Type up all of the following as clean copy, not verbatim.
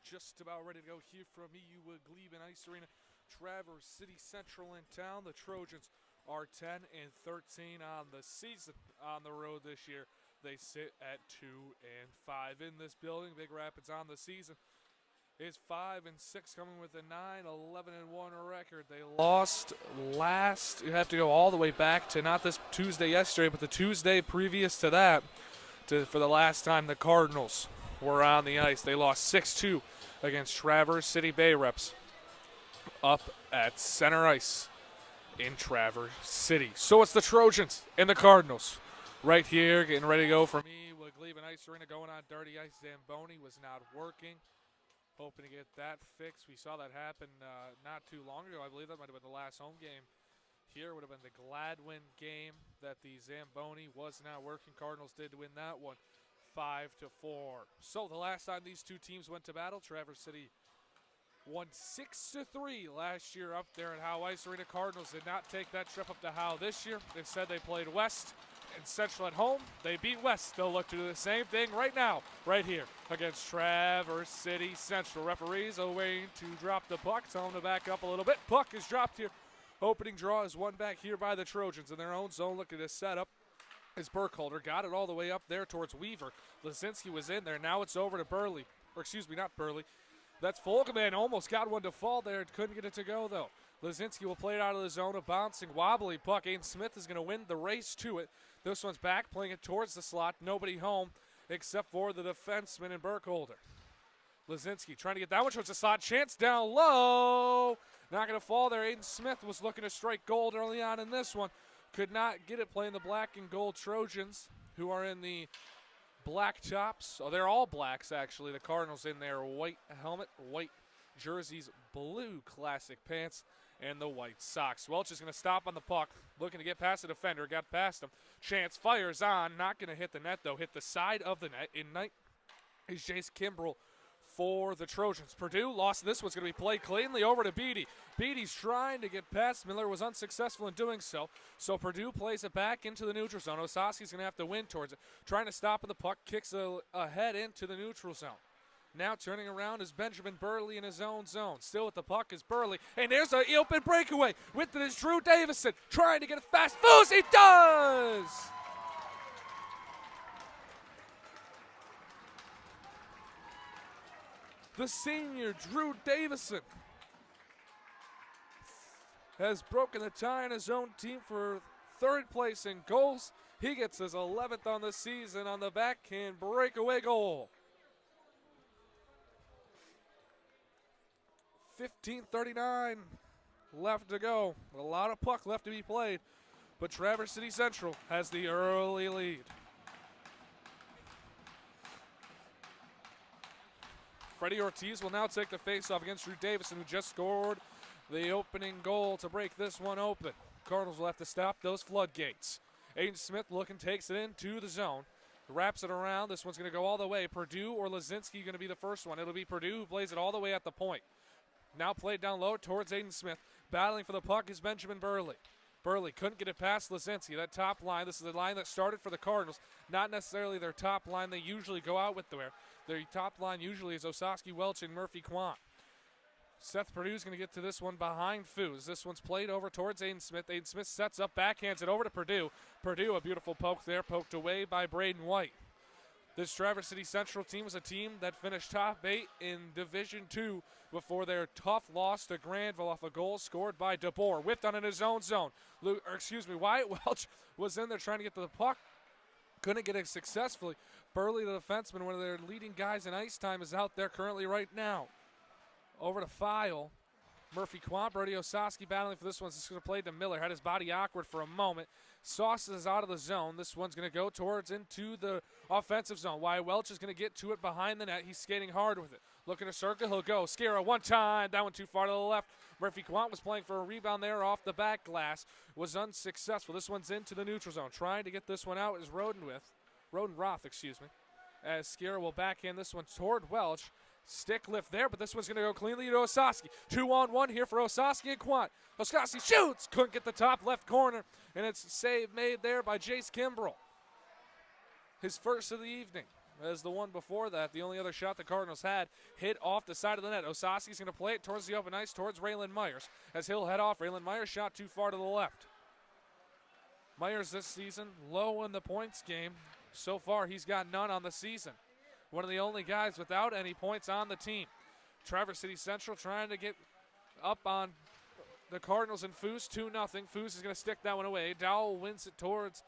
just about ready to go here from Ewiglaben Ice Arena. Traverse City Central in town. The Trojans are 10-13 on the season on the road this year. They sit at 2-5 in this building. Big Rapids on the season is 5-6, coming with a 9-11-1 record. They lost last. You have to go all the way back to not this Tuesday yesterday, but the Tuesday previous to that, for the last time the Cardinals were on the ice. They lost 6-2 against Traverse City Bay Reps up at center ice in Traverse City. So it's the Trojans and the Cardinals right here getting ready to go from Ewiglaben Ice Arena. Going on dirty ice. Zamboni was not working. Hoping to get that fixed. We saw that happen not too long ago. I believe that might have been the last home game here. Would have been the Gladwin game that the Zamboni was not working. Cardinals did win that one 5-4. So the last time these two teams went to battle, Traverse City won 6-3 last year up there at Howe Ice Arena. Cardinals did not take that trip up to Howe this year. Instead, they played West and Central at home. They beat West. They'll look to do the same thing right now, right here against Traverse City Central. Referees are waiting to drop the puck. Tell them to back up a little bit. Puck is dropped here. Opening draw is won back here by the Trojans in their own zone. Look at this setup. As Burkholder got it all the way up there towards Weaver. Lazinski was in there. Now it's over to Burley. Or excuse me, not Burley. That's Folgeman. Almost got one to fall there. Couldn't get it to go, though. Lazinski will play it out of the zone. A bouncing, wobbly puck. Aiden Smith is going to win the race to it. This one's back, playing it towards the slot. Nobody home except for the defenseman and Burkholder. Lazinski trying to get that one towards the slot. Chance down low. Not going to fall there. Aiden Smith was looking to strike gold early on in this one. Could not get it, playing the black and gold Trojans, who are in the black tops. Oh, they're all blacks, actually. The Cardinals in their white helmet, white jerseys, blue classic pants, and the white socks. Welch is going to stop on the puck, looking to get past the defender. Got past him. Chance fires on. Not going to hit the net, though. Hit the side of the net. In net is Jace Kimbrell for the Trojans. Purdue lost this. One's going to be played cleanly over to Beatty. Beatty's trying to get past Miller. Was unsuccessful in doing so. So Purdue plays it back into the neutral zone. Osaski's going to have to win towards it. Trying to stop in the puck. Kicks ahead into the neutral zone. Now turning around is Benjamin Burley in his own zone. Still with the puck is Burley. And there's an open breakaway. With it is Drew Davison. Trying to get it fast. Foos, he does! The senior, Drew Davison, has broken the tie in his own team for third place in goals. He gets his 11th on the season on the backhand breakaway goal. 15:39 left to go. A lot of puck left to be played, but Traverse City Central has the early lead. Freddie Ortiz will now take the faceoff against Drew Davison, who just scored the opening goal to break this one open. Cardinals will have to stop those floodgates. Aiden Smith looking, takes it into the zone, wraps it around. This one's going to go all the way. Purdue or Lazinski going to be the first one. It'll be Purdue who plays it all the way at the point. Now played down low towards Aiden Smith. Battling for the puck is Benjamin Burley. Burley couldn't get it past Lazinski. That top line, this is the line that started for the Cardinals. Not necessarily their top line they usually go out with there. Their top line usually is Osaski, Welch, and Murphy Kwan. Seth Purdue's going to get to this one behind Foos. This one's played over towards Aiden Smith. Aiden Smith sets up, backhands it over to Purdue. Purdue, a beautiful poke there, poked away by Braden White. This Traverse City Central team was a team that finished top 8 in Division II before their tough loss to Granville off a goal scored by DeBoer. Whipped on in his own zone. Wyatt Welch was in there trying to get to the puck. Couldn't get it successfully. Burley, the defenseman, one of their leading guys in ice time, is out there currently right now. Over to File. Murphy Kwan, Brody Osaski battling for this one. This is going to play to Miller. Had his body awkward for a moment. Sauce is out of the zone. This one's going to go towards into the offensive zone. Wyatt Welch is going to get to it behind the net. He's skating hard with it. Looking to circle. He'll go. Scara one time. That one too far to the left. Murphy Kwan was playing for a rebound there off the back glass. Was unsuccessful. This one's into the neutral zone. Trying to get this one out is Roden Roth, as Scara will backhand this one toward Welch. Stick lift there, but this one's going to go cleanly to Osaski. 2-on-1 here for Osaski and Quant. Osaski shoots. Couldn't get the top left corner, and it's a save made there by Jace Kimbrell. His first of the evening. as the one before that. The only other shot the Cardinals had hit off the side of the net. Osaski's going to play it towards the open ice, towards Raylan Myers. As he'll head off, Raylan Myers shot too far to the left. Myers this season low in the points game. So far, he's got none on the season. One of the only guys without any points on the team. Traverse City Central trying to get up on the Cardinals and Foose, 2-0. Foose is going to stick that one away. Dowell wins it towards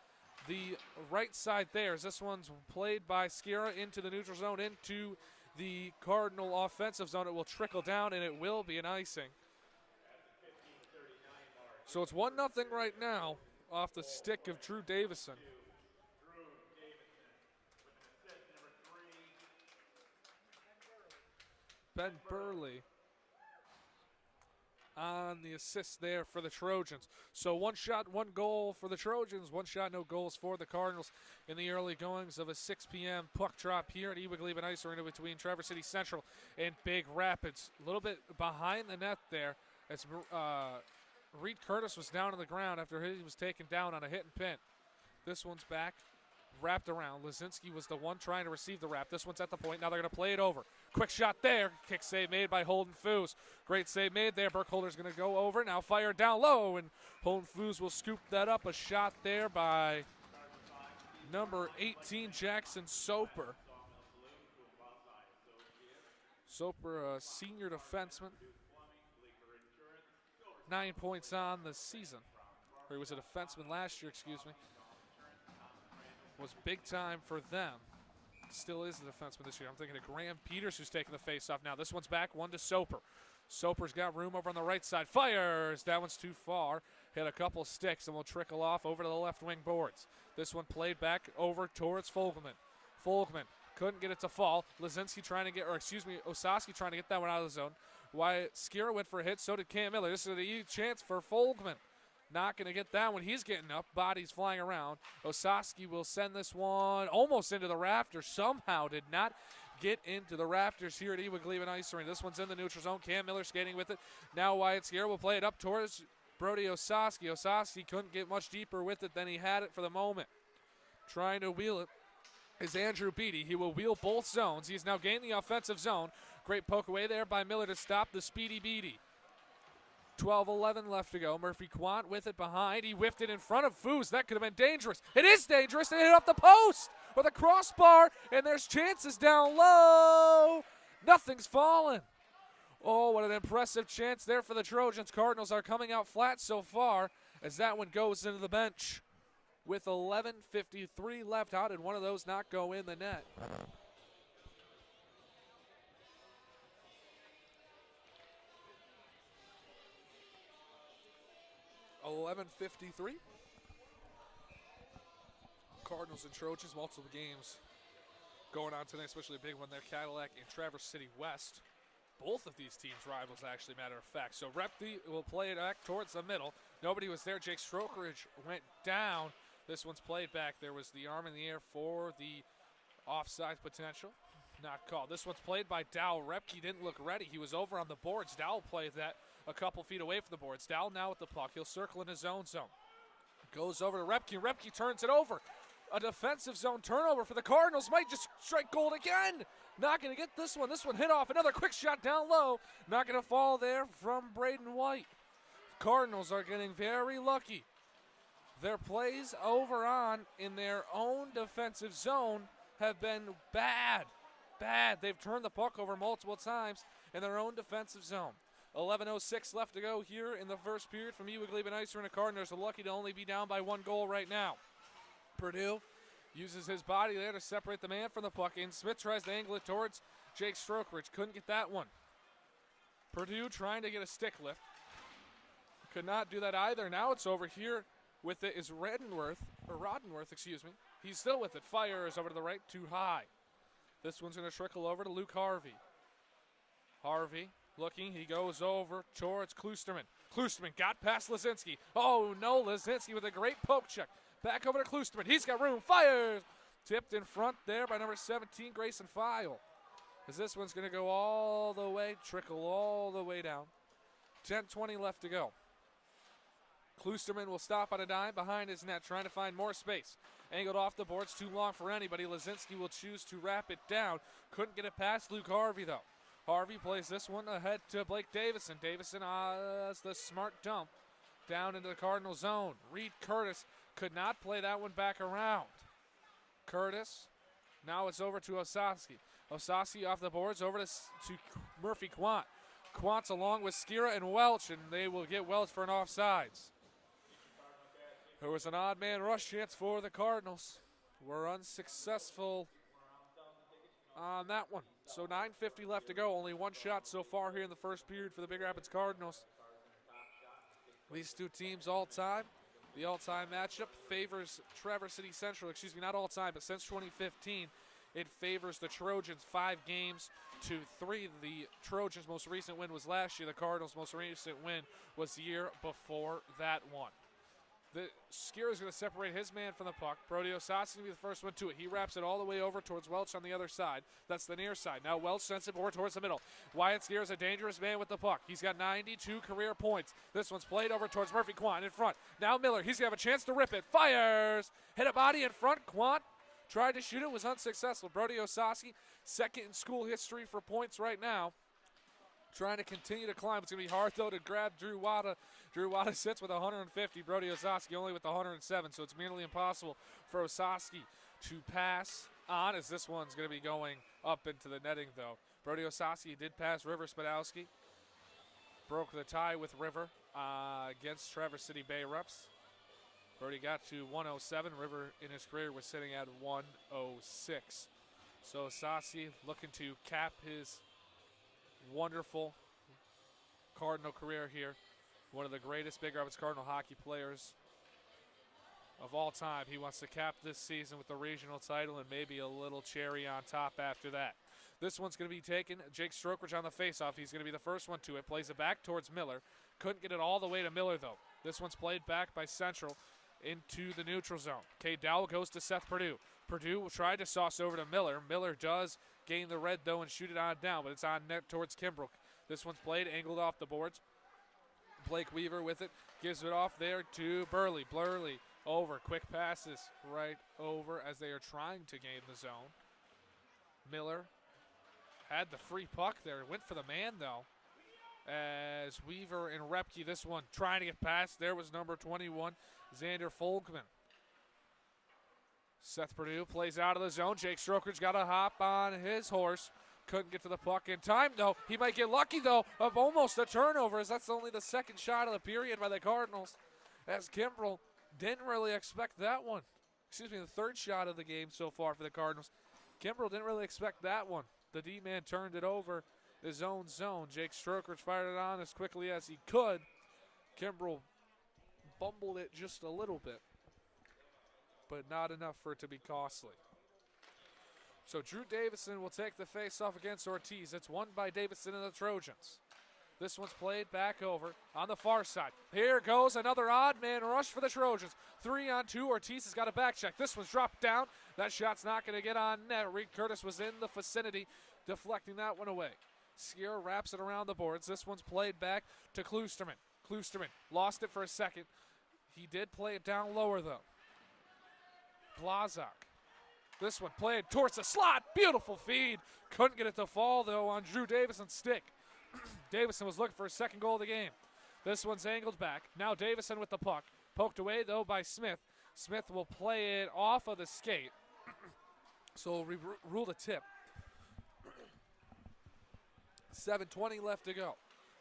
the right side there. As this one's played by Skira into the neutral zone, into the Cardinal offensive zone. It will trickle down, and it will be an icing. So it's 1-0 right now off the stick of Drew Davison. Ben Burley on the assist there for the Trojans. So 1 shot, 1 goal for the Trojans, 1 shot, no goals for the Cardinals in the early goings of a 6 p.m. puck drop here at Ewiglaben Ice Arena between Traverse City Central and Big Rapids. A little bit behind the net there as Reed Curtis was down on the ground after he was taken down on a hit and pin. This one's back, wrapped around. Lazinski was the one trying to receive the wrap. This one's at the point. Now they're going to play it over. Quick shot there. Kick save made by Holden Foos. Great save made there. Burkholder's going to go over. Now fire down low, and Holden Foos will scoop that up. A shot there by number 18, Jackson Soper. Soper, a senior defenseman. 9 points on the season. Or he was a defenseman last year, excuse me. Was big time for them. Still is the defenseman this year. I'm thinking of Graham Peters, who's taking the face-off now. This one's back, 1 to Soper. Soper's got room over on the right side. Fires! That one's too far. Hit a couple sticks and will trickle off over to the left wing boards. This one played back over towards Fogelman. Fogelman couldn't get it to fall. Lazinski trying to get, or excuse me, Osaski trying to get that one out of the zone. Wyatt Skira went for a hit, so did Cam Miller. This is a chance for Fogelman. Not going to get that one. He's getting up. Bodies flying around. Osaski will send this one almost into the rafters. Somehow did not get into the rafters here at Ewiglaben Ice Arena. This one's in the neutral zone. Cam Miller skating with it. Now Wyatt Skira will play it up towards Brody Osaski. Osaski couldn't get much deeper with it than he had it for the moment. Trying to wheel it is Andrew Beatty. He will wheel both zones. He's now gained the offensive zone. Great poke away there by Miller to stop the speedy Beatty. 12-11 left to go. Murphy Quant with it behind. He whiffed it in front of Foos. That could have been dangerous. It is dangerous. They hit off the post with a crossbar, and there's chances down low. Nothing's fallen. Oh, what an impressive chance there for the Trojans. Cardinals are coming out flat so far as that one goes into the bench with 11:53 left. How did one of those not go in the net? 11:53. Cardinals and Trojans, multiple games going on tonight, especially a big one there. Cadillac and Traverse City West. Both of these teams rivals, actually, matter of fact. So Repke will play it back towards the middle. Nobody was there. Jake Strokeridge went down. This one's played back. There was the arm in the air for the offside potential. Not called. This one's played by Dowell. Repke didn't look ready. He was over on the boards. Dowell played that a couple feet away from the boards. Dowell now with the puck. He'll circle in his own zone. Goes over to Repke. Repke turns it over. A defensive zone turnover for the Cardinals. Might just strike gold again. Not going to get this one. This one hit off. Another quick shot down low. Not going to fall there from Braden White. Cardinals are getting very lucky. Their plays over on in their own defensive zone have been bad. They've turned the puck over multiple times in their own defensive zone. 11:06 left to go here in the first period from Ewiglaben Ice Arena. Cardinals are lucky to only be down by 1 goal right now. Purdue uses his body there to separate the man from the puck, and Smith tries to angle it towards Jake Strokeridge. Couldn't get that one. Purdue trying to get a stick lift. Could not do that either. Now it's over here with it is Roddenworth. He's still with it. Fires over to the right, too high. This one's going to trickle over to Luke Harvey. Harvey looking. He goes over towards Klusterman. Klusterman got past Lazinski. Oh, no, Lazinski with a great poke check. Back over to Klusterman. He's got room. Fires! Tipped in front there by number 17, Grayson File. As this one's going to go all the way, trickle all the way down. 10:20 left to go. Kloosterman will stop on a dime behind his net, trying to find more space. Angled off the boards, too long for anybody. Lazinski will choose to wrap it down. Couldn't get it past Luke Harvey, though. Harvey plays this one ahead to Blake Davison. Davison has the smart dump down into the Cardinal zone. Reed Curtis could not play that one back around. Curtis, now it's over to Osowski. Osowski off the boards, over to Murphy Quant. Quant's along with Skira and Welch, and they will get Welch for an offsides. There was an odd man rush chance for the Cardinals. We're unsuccessful on that one. So 9:50 left to go. Only one shot so far here in the first period for the Big Rapids Cardinals. These two teams all time. The all-time matchup favors Traverse City Central. Excuse me, not all time, but since 2015, it favors the Trojans 5 games to 3. The Trojans' most recent win was last year. The Cardinals' most recent win was the year before that one. Skira is going to separate his man from the puck. Brody Osowski will be the first one to it. He wraps it all the way over towards Welch on the other side. That's the near side. Now Welch sends it more towards the middle. Wyatt Skira is a dangerous man with the puck. He's got 92 career points. This one's played over towards Murphy Quant in front. Now Miller, he's going to have a chance to rip it. Fires! Hit a body in front. Quant tried to shoot it, was unsuccessful. Brody Osowski, second in school history for points right now. Trying to continue to climb. It's going to be hard, though, to grab Drew Wada. Drew Wada sits with 150. Brody Osowski only with 107, so it's nearly impossible for Osowski to pass on, as this one's going to be going up into the netting, though. Brody Osowski did pass River Spadowski. Broke the tie with River against Traverse City Bay Reps. Brody got to 107. River, in his career, was sitting at 106. So Osowski looking to cap his wonderful Cardinal career here. One of the greatest Big Rapids Cardinal hockey players of all time. He wants to cap this season with the regional title and maybe a little cherry on top after that. This one's going to be taken. Jake Strokridge on the faceoff. He's going to be the first one to it. Plays it back towards Miller. Couldn't get it all the way to Miller, though. This one's played back by Central into the neutral zone. K. Dowell goes to Seth Perdue. Perdue will try to sauce over to Miller. Miller does gain the red, though, and shoot it on down, but it's on net towards Kimbrough. This one's played, angled off the boards. Blake Weaver with it. Gives it off there to Burley. Burley over. Quick passes right over as they are trying to gain the zone. Miller had the free puck there. Went for the man, though. As Weaver and Repke, this one trying to get past. There was number 21, Xander Folkman. Seth Perdue plays out of the zone. Jake Strokridge got a hop on his horse. Couldn't get to the puck in time, though. He might get lucky, though, of almost a turnover, as that's only the second shot of the period by the Cardinals. As Kimbrell didn't really expect that one. Excuse me, the third shot of the game so far for the Cardinals. Kimbrell didn't really expect that one. The D-man turned it over his own zone. Jake Strokridge fired it on as quickly as he could. Kimbrell bumbled it just a little bit, but not enough for it to be costly. So Drew Davison will take the face-off against Ortiz. It's won by Davison and the Trojans. This one's played back over on the far side. Here goes another odd man rush for the Trojans. 3-on-2. Ortiz has got a back check. This one's dropped down. That shot's not going to get on net. Reed Curtis was in the vicinity, deflecting that one away. Skira wraps it around the boards. This one's played back to Kloosterman. Kloosterman lost it for a second. He did play it down lower, though. Blazak. This one played towards the slot. Beautiful feed. Couldn't get it to fall, though, on Drew Davison's stick. Davison was looking for his second goal of the game. This one's angled back. Now Davison with the puck. Poked away, though, by Smith. Smith will play it off of the skate. So we'll rule the tip. 7:20 left to go.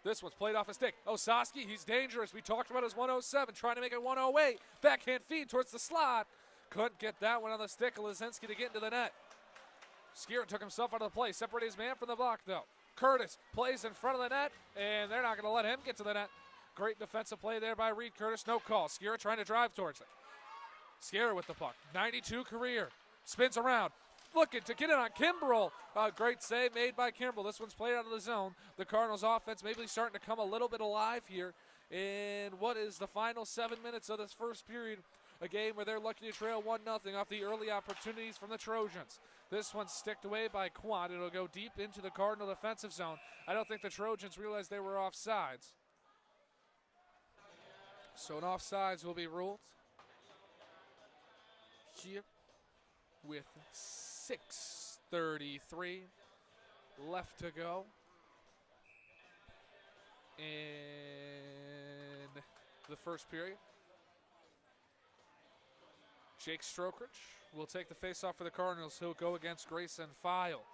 This one's played off a stick. Osowski, he's dangerous. We talked about his 107, trying to make it 108. Backhand feed towards the slot. Couldn't get that one on the stick of Lazinski to get into the net. Skira took himself out of the play. Separated his man from the block, though. Curtis plays in front of the net, and they're not going to let him get to the net. Great defensive play there by Reed Curtis. No call. Skira trying to drive towards it. Skira with the puck. 92 career. Spins around. Looking to get it on Kimbrell. Great save made by Kimbrell. This one's played out of the zone. The Cardinals offense maybe starting to come a little bit alive here in what is the final 7 minutes of this first period. A game where they're lucky to trail 1-0 off the early opportunities from the Trojans. This one's sticked away by Quant. It'll go deep into the Cardinal defensive zone. I don't think the Trojans realized they were offsides. So an offsides will be ruled here with 6:33 left to go in the first period. Jake Strokridge will take the faceoff for the Cardinals. He'll go against Grayson File.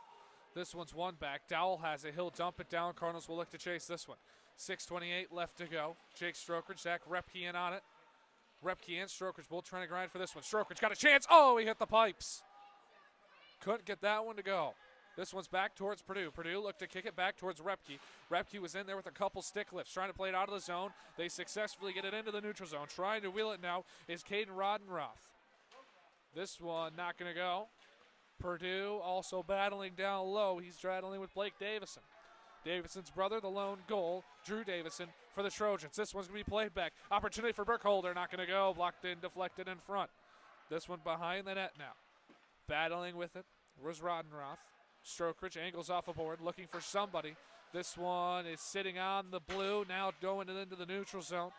This one's one back. Dowell has it. He'll dump it down. Cardinals will look to chase this one. 6:28 left to go. Jake Strokridge, Zach Repke in on it. Repke and Strokridge both trying to grind for this one. Strokridge got a chance. Oh, he hit the pipes. Couldn't get that one to go. This one's back towards Purdue. Purdue looked to kick it back towards Repke. Repke was in there with a couple stick lifts, trying to play it out of the zone. They successfully get it into the neutral zone. Trying to wheel it now is Caden Rodenroth. This one not going to go. Purdue also battling down low. He's battling with Blake Davison. Davison's brother, the lone goal, Drew Davison for the Trojans. This one's going to be played back. Opportunity for Burkholder, not going to go. Blocked in, deflected in front. This one behind the net now. Battling with it was Rodenroth. Strokridge angles off a board, looking for somebody. This one is sitting on the blue, now going into the neutral zone.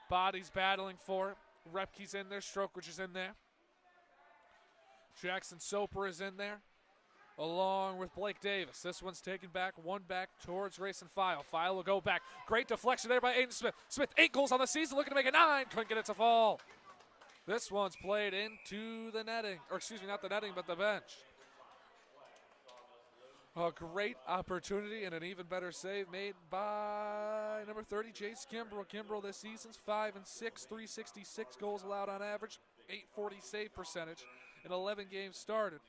Bodies battling for it. Repke's in there, Strokridge is in there. Jackson Soper is in there, along with Blake Davis. This one's taken back, one back towards Grayson File. File will go back. Great deflection there by Aiden Smith. Smith, 8 goals on the season, looking to make it 9. Couldn't get it to fall. This one's played into the netting, or excuse me, not the netting, but the bench. A great opportunity and an even better save made by number 30, Jace Kimbrell. Kimbrell this season's 5 and 6, 366 goals allowed on average, 840 save percentage, in 11 games started.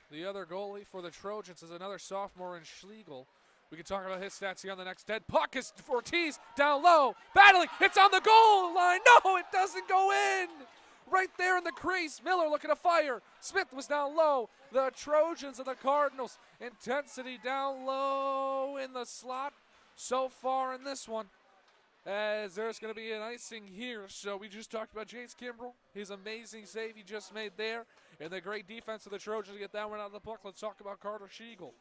The other goalie for the Trojans is another sophomore in Schlegel. We can talk about his stats here on the next. Dead puck is Ortiz down low, battling. It's on the goal line. No, it doesn't go in. Right there in the crease. Miller looking to fire. Smith was down low. The Trojans and the Cardinals. Intensity down low in the slot so far in this one. As there's going to be an icing here. So we just talked about Jace Kimbrell. His amazing save he just made there. And the great defense of the Trojans to get that one out of the puck. Let's talk about Carter Schlegel.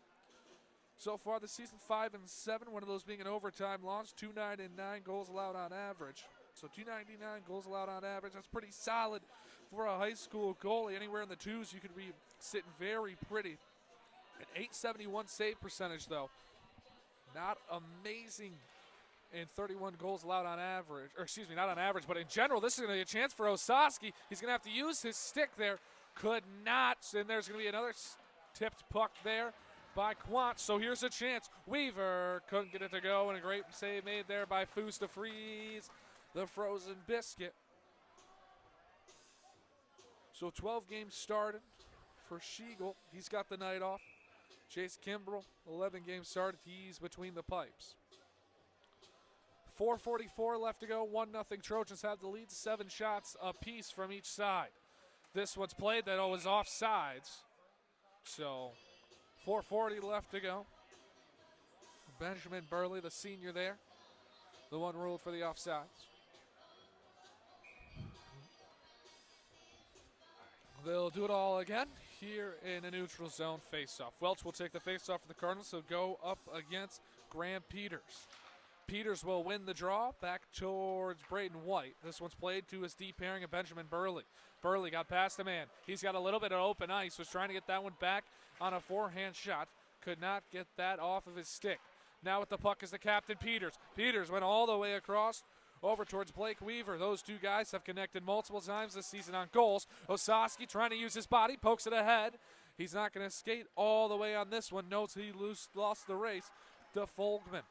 So far this season, 5 and 7. One of those being an overtime loss. 299 goals allowed on average. So 299 goals allowed on average. That's pretty solid for a high school goalie. Anywhere in the twos, you could be sitting very pretty. An 871 save percentage, though. Not amazing in 31 goals allowed on average. Or excuse me, not on average, but in general, this is going to be a chance for Osaski. He's going to have to use his stick there. Could not. And there's going to be another tipped puck there by Quant. So here's a chance. Weaver couldn't get it to go. And a great save made there by Foos to freeze the frozen biscuit. So 12 games started for Schlegel. He's got the night off. Jace Kimbrell, 11 games started. He's between the pipes. 4:44 left to go. 1-0 Trojans have the lead. 7 shots apiece from each side. This one's played that was offsides. So 4:40 left to go. Benjamin Burley, the senior there, the one ruled for the offsides. They'll do it all again here in a neutral zone faceoff. Welch will take the faceoff for the Cardinals, so go up against Graham Peters. Peters will win the draw back towards Braden White. This one's played to his deep pairing of Benjamin Burley. Burley got past the man. He's got a little bit of open ice. Was trying to get that one back on a forehand shot. Could not get that off of his stick. Now with the puck is the captain, Peters. Peters went all the way across over towards Blake Weaver. Those two guys have connected multiple times this season on goals. Osaski trying to use his body, pokes it ahead. He's not going to skate all the way on this one. Notes he lost the race to Folkman.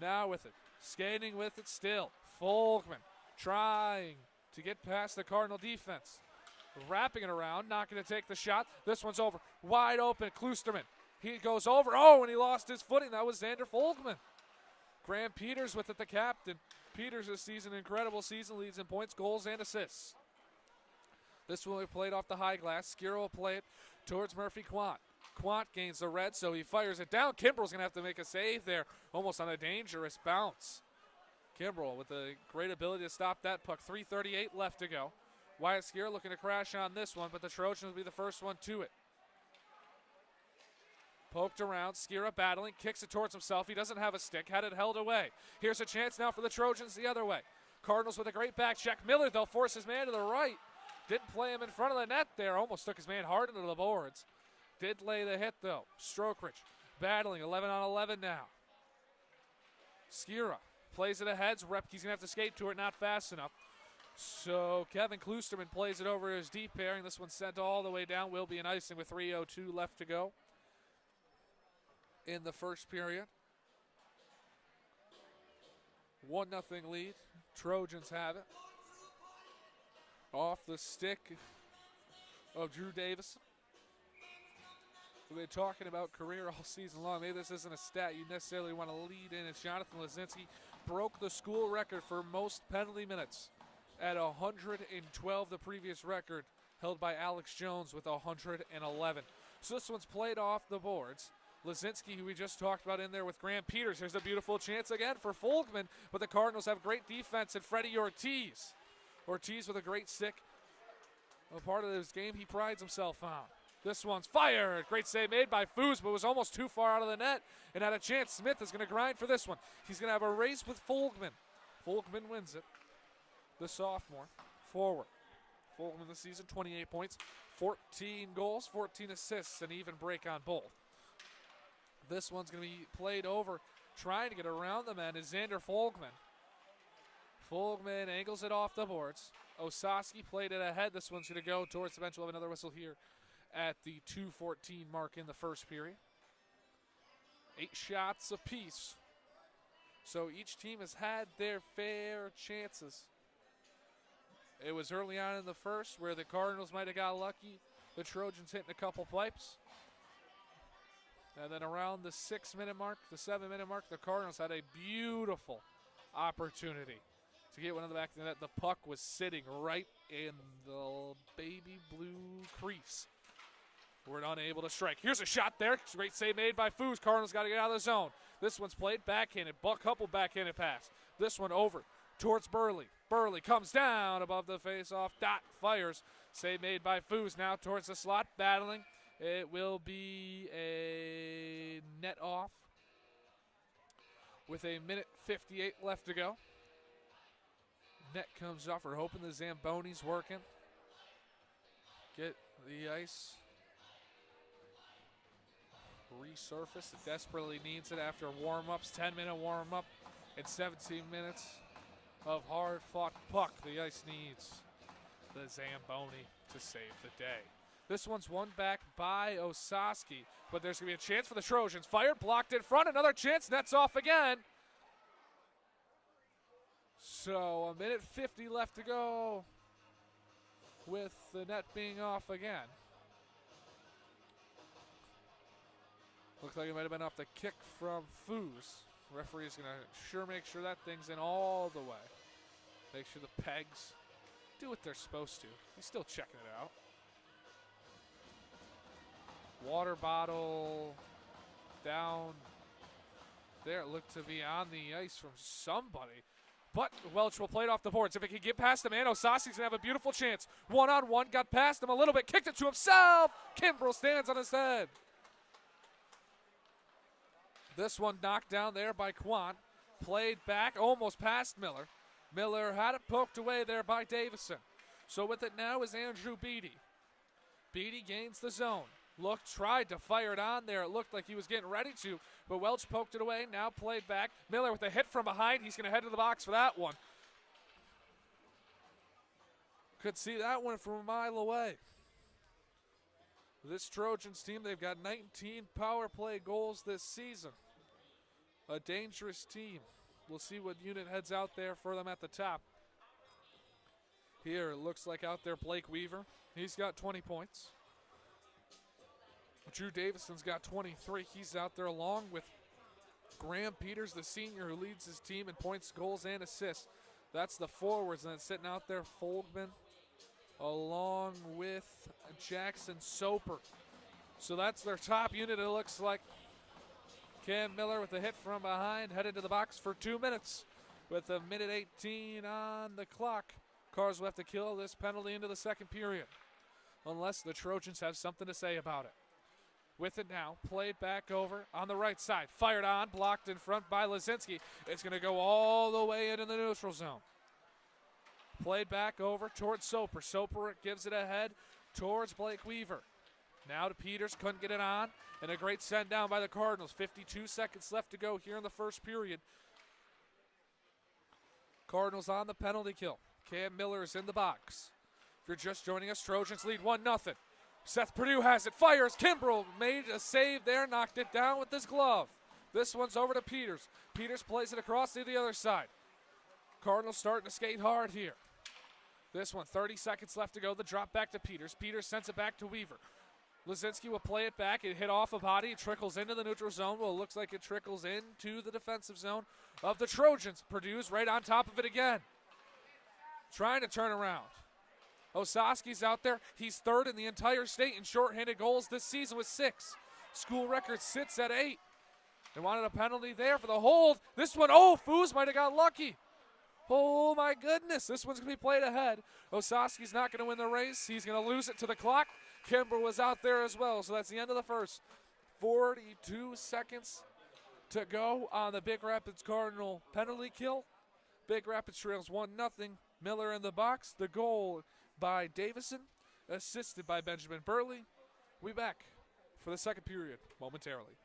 Now with it, skating with it still. Folkman trying to get past the Cardinal defense. Wrapping it around, not going to take the shot. This one's over. Wide open, Klusterman. He goes over. Oh, and he lost his footing. That was Xander Folkman. Graham Peters with it, the captain. Peters this season, incredible season, leads in points, goals, and assists. This one we played off the high glass. Skiro will play it towards Murphy Quant. Quant gains the red, so he fires it down. Kimbrell's going to have to make a save there, almost on a dangerous bounce. Kimbrell with a great ability to stop that puck. 3:38 left to go. Wyatt Skiro looking to crash on this one, but the Trojans will be the first one to it. Poked around, Skira battling, kicks it towards himself. He doesn't have a stick, had it held away. Here's a chance now for the Trojans the other way. Cardinals with a great back check. Miller, they'll force his man to the right. Didn't play him in front of the net there. Almost took his man hard into the boards. Did lay the hit, though. Strokerich battling, 11 on 11 now. Skira plays it ahead. Repke's going to have to skate to it, not fast enough. So Kevin Klusterman plays it over his deep pairing. This one's sent all the way down. Will be an icing with 3:02 left to go in the first period. 1-0 lead. Trojans have it. Off the stick of Drew Davison. We've been talking about career all season long. Maybe this isn't a stat you necessarily want to lead in. It's Jonathan Lazinski broke the school record for most penalty minutes at 112, the previous record held by Alex Jones with 111. So this one's played off the boards. Lazinski, who we just talked about, in there with Graham Peters. Here's a beautiful chance again for Folkman, but the Cardinals have great defense and Freddie Ortiz. Ortiz with a great stick. A part of this game he prides himself on. This one's fired. Great save made by Foos, but was almost too far out of the net and had a chance. Smith is going to grind for this one. He's going to have a race with Folkman. Folkman wins it. The sophomore forward. Folkman this season, 28 points, 14 goals, 14 assists, and even break on both. This one's going to be played over, trying to get around the man is Xander Folkman. Folkman angles it off the boards. Osaski played it ahead. This one's going to go towards the bench. We'll have another whistle here at the 2:14 mark in the first period. 8 shots apiece. So each team has had their fair chances. It was early on in the first where the Cardinals might have got lucky. The Trojans hitting a couple pipes. And then around the 6-minute mark, the 7-minute mark, the Cardinals had a beautiful opportunity to get one in the back of the net. The puck was sitting right in the baby blue crease. We're unable to strike. Here's a shot there. Great save made by Foos. Cardinals got to get out of the zone. This one's played backhanded. Couple backhanded pass. This one over towards Burley. Burley comes down above the faceoff. Dot fires. Save made by Foos. Now towards the slot. Battling. It will be a net off with a minute 58 left to go. Net comes off. We're hoping the Zamboni's working. Get the ice resurface. It desperately needs it after warm-ups. 10-minute warm-up and 17 minutes of hard-fought puck. The ice needs the Zamboni to save the day. This one's won back by Osaski, but there's going to be a chance for the Trojans. Fired, blocked in front. Another chance. Nets off again. So a minute 50 left to go with the net being off again. Looks like it might have been off the kick from Foos. Referee's going to make sure that thing's in all the way. Make sure the pegs do what they're supposed to. He's still checking it out. Water bottle down there. It looked to be on the ice from somebody. But Welch will play it off the boards. If he can get past the man, Osaski's going to have a beautiful chance. One-on-one, got past him a little bit, kicked it to himself. Kimbrell stands on his head. This one knocked down there by Quan. Played back, almost past Miller. Miller had it poked away there by Davison. So with it now is Andrew Beatty. Beatty gains the zone. Tried to fire it on there. It looked like he was getting ready to, but Welch poked it away. Now played back. Miller with a hit from behind. He's going to head to the box for that one. Could see that one from a mile away. This Trojans team, they've got 19 power play goals this season. A dangerous team. We'll see what unit heads out there for them at the top. Here, it looks like out there Blake Weaver. He's got 20 points. Drew Davison's got 23. He's out there along with Graham Peters, the senior, who leads his team in points, goals, and assists. That's the forwards. And then sitting out there, Folkman, along with Jackson Soper. So that's their top unit, it looks like. Cam Miller with a hit from behind, headed to the box for 2 minutes. With a minute 18 on the clock, Cars will have to kill this penalty into the second period, unless the Trojans have something to say about it. with it now. Played back over on the right side. Fired on, blocked in front by Lazinski. It's going to go all the way into the neutral zone. Played back over towards Soper. Soper gives it ahead towards Blake Weaver. Now to Peters, couldn't get it on. And a great send down by the Cardinals. 52 seconds left to go here in the first period. Cardinals on the penalty kill. Cam Miller is in the box. If you're just joining us, Trojans lead 1-0. Seth Perdue has it, fires. Kimbrell made a save there, knocked it down with his glove. This one's over to Peters. Peters plays it across to the other side. Cardinals starting to skate hard here. This one, 30 seconds left to go. The drop back to Peters. Peters sends it back to Weaver. Lazinski will play it back. It hit off a body. It trickles into the neutral zone. Well, it looks like it trickles into the defensive zone of the Trojans. Purdue's right on top of it again. Trying to turn around. Osaski's out there. He's third in the entire state in shorthanded goals this season with 6. School record sits at 8. They wanted a penalty there for the hold. This one, Foos might have got lucky. Oh, my goodness. This one's going to be played ahead. Osaski's not going to win the race. He's going to lose it to the clock. Kimber was out there as well, so that's the end of the first. 42 seconds to go on the Big Rapids Cardinal penalty kill. Big Rapids trails 1-0. Miller in the box. The goal by Davison, assisted by Benjamin Burley. We back for the second period momentarily.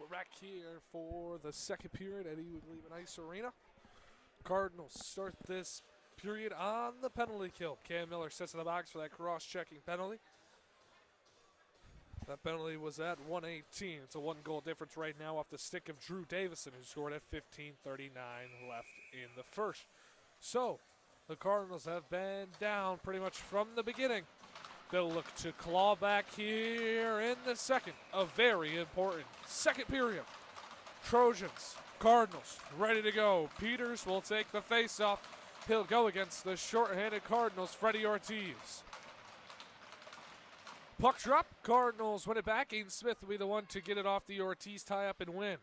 we're back here for the second period at Ewiglaben Ice Arena. Cardinals start this period on the penalty kill. Cam Miller sits in the box for that cross-checking penalty. That penalty was at 118. It's a one-goal difference right now off the stick of Drew Davison, who scored at 15:39 left in the first. So, the Cardinals have been down pretty much from the beginning. They'll look to claw back here in the second. A very important second period. Trojans, Cardinals, ready to go. Peters will take the face-off. He'll go against the short-handed Cardinals, Freddie Ortiz. Puck drop, Cardinals win it back. Aiden Smith will be the one to get it off the Ortiz tie-up and win.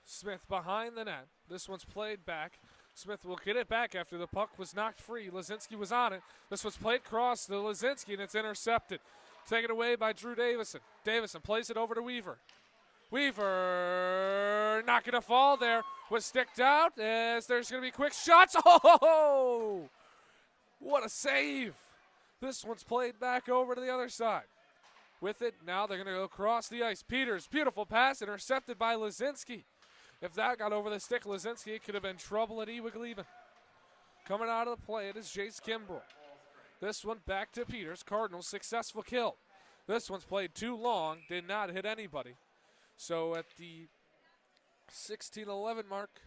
Smith behind the net. This one's played back. Smith will get it back after the puck was knocked free. Lazinski was on it. This was played across to Lazinski, and it's intercepted. Taken away by Drew Davison. Davison plays it over to Weaver. Weaver not going to fall there. Was sticked out as there's going to be quick shots. Oh, what a save. This one's played back over to the other side. With it, now they're going to go across the ice. Peters, beautiful pass, intercepted by Lazinski. If that got over the stick, Lazinski, it could have been trouble at Ewiglaben. Coming out of the play, it is Jace Kimbrell. This one back to Peters. Cardinals, successful kill. This one's played too long, did not hit anybody. So at the 16:11 mark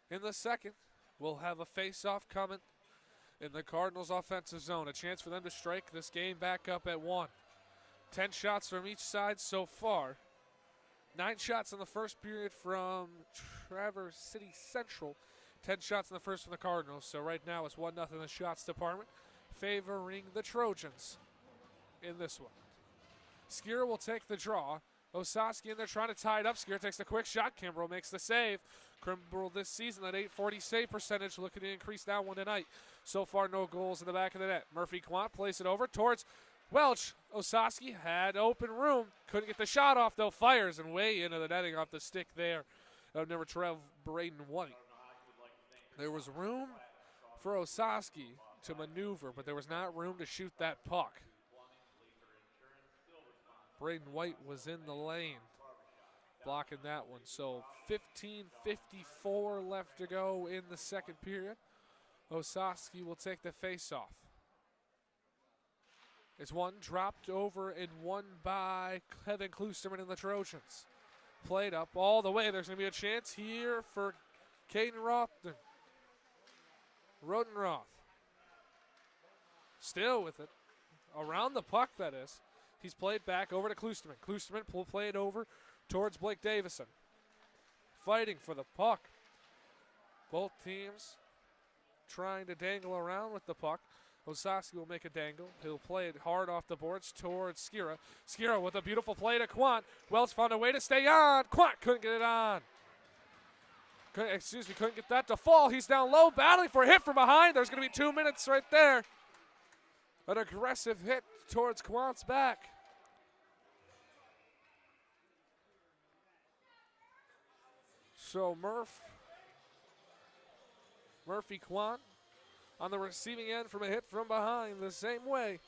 in the second, we'll have a face-off coming in the Cardinals' offensive zone. A chance for them to strike this game back up at 1. 10 shots from each side so far. 9 shots in the first period from Traverse City Central. 10 shots in the first from the Cardinals. So right now it's 1-0 in the shots department, favoring the Trojans in this one. Skier will take the draw. Osaski in there trying to tie it up. Skier takes a quick shot. Kimbrell makes the save. Kimbrell this season at .840 save percentage, looking to increase that one tonight. So far, no goals in the back of the net. Murphy Quant plays it over towards Welch. Osaski had open room. Couldn't get the shot off, though. Fires and way into the netting off the stick there of number 12, Braden White. There was room for Osaski to maneuver, but there was not room to shoot that puck. Braden White was in the lane, blocking that one. So 15:54 left to go in the second period. Osaski will take the face-off. It's one dropped over and won by Kevin Klusterman and the Trojans. Played up all the way. There's going to be a chance here for Caden Rodenroth. Still with it. Around the puck, that is. He's played back over to Klusterman. Klusterman will play it over towards Blake Davison. Fighting for the puck. Both teams trying to dangle around with the puck. Osaski will make a dangle. He'll play it hard off the boards towards Skira. Skira with a beautiful play to Quant. Wells found a way to stay on. Quant couldn't get it on. Couldn't get that to fall. He's down low, battling for a hit from behind. There's going to be 2 minutes right there. An aggressive hit towards Quant's back. So Murphy Quant on the receiving end from a hit from behind the same way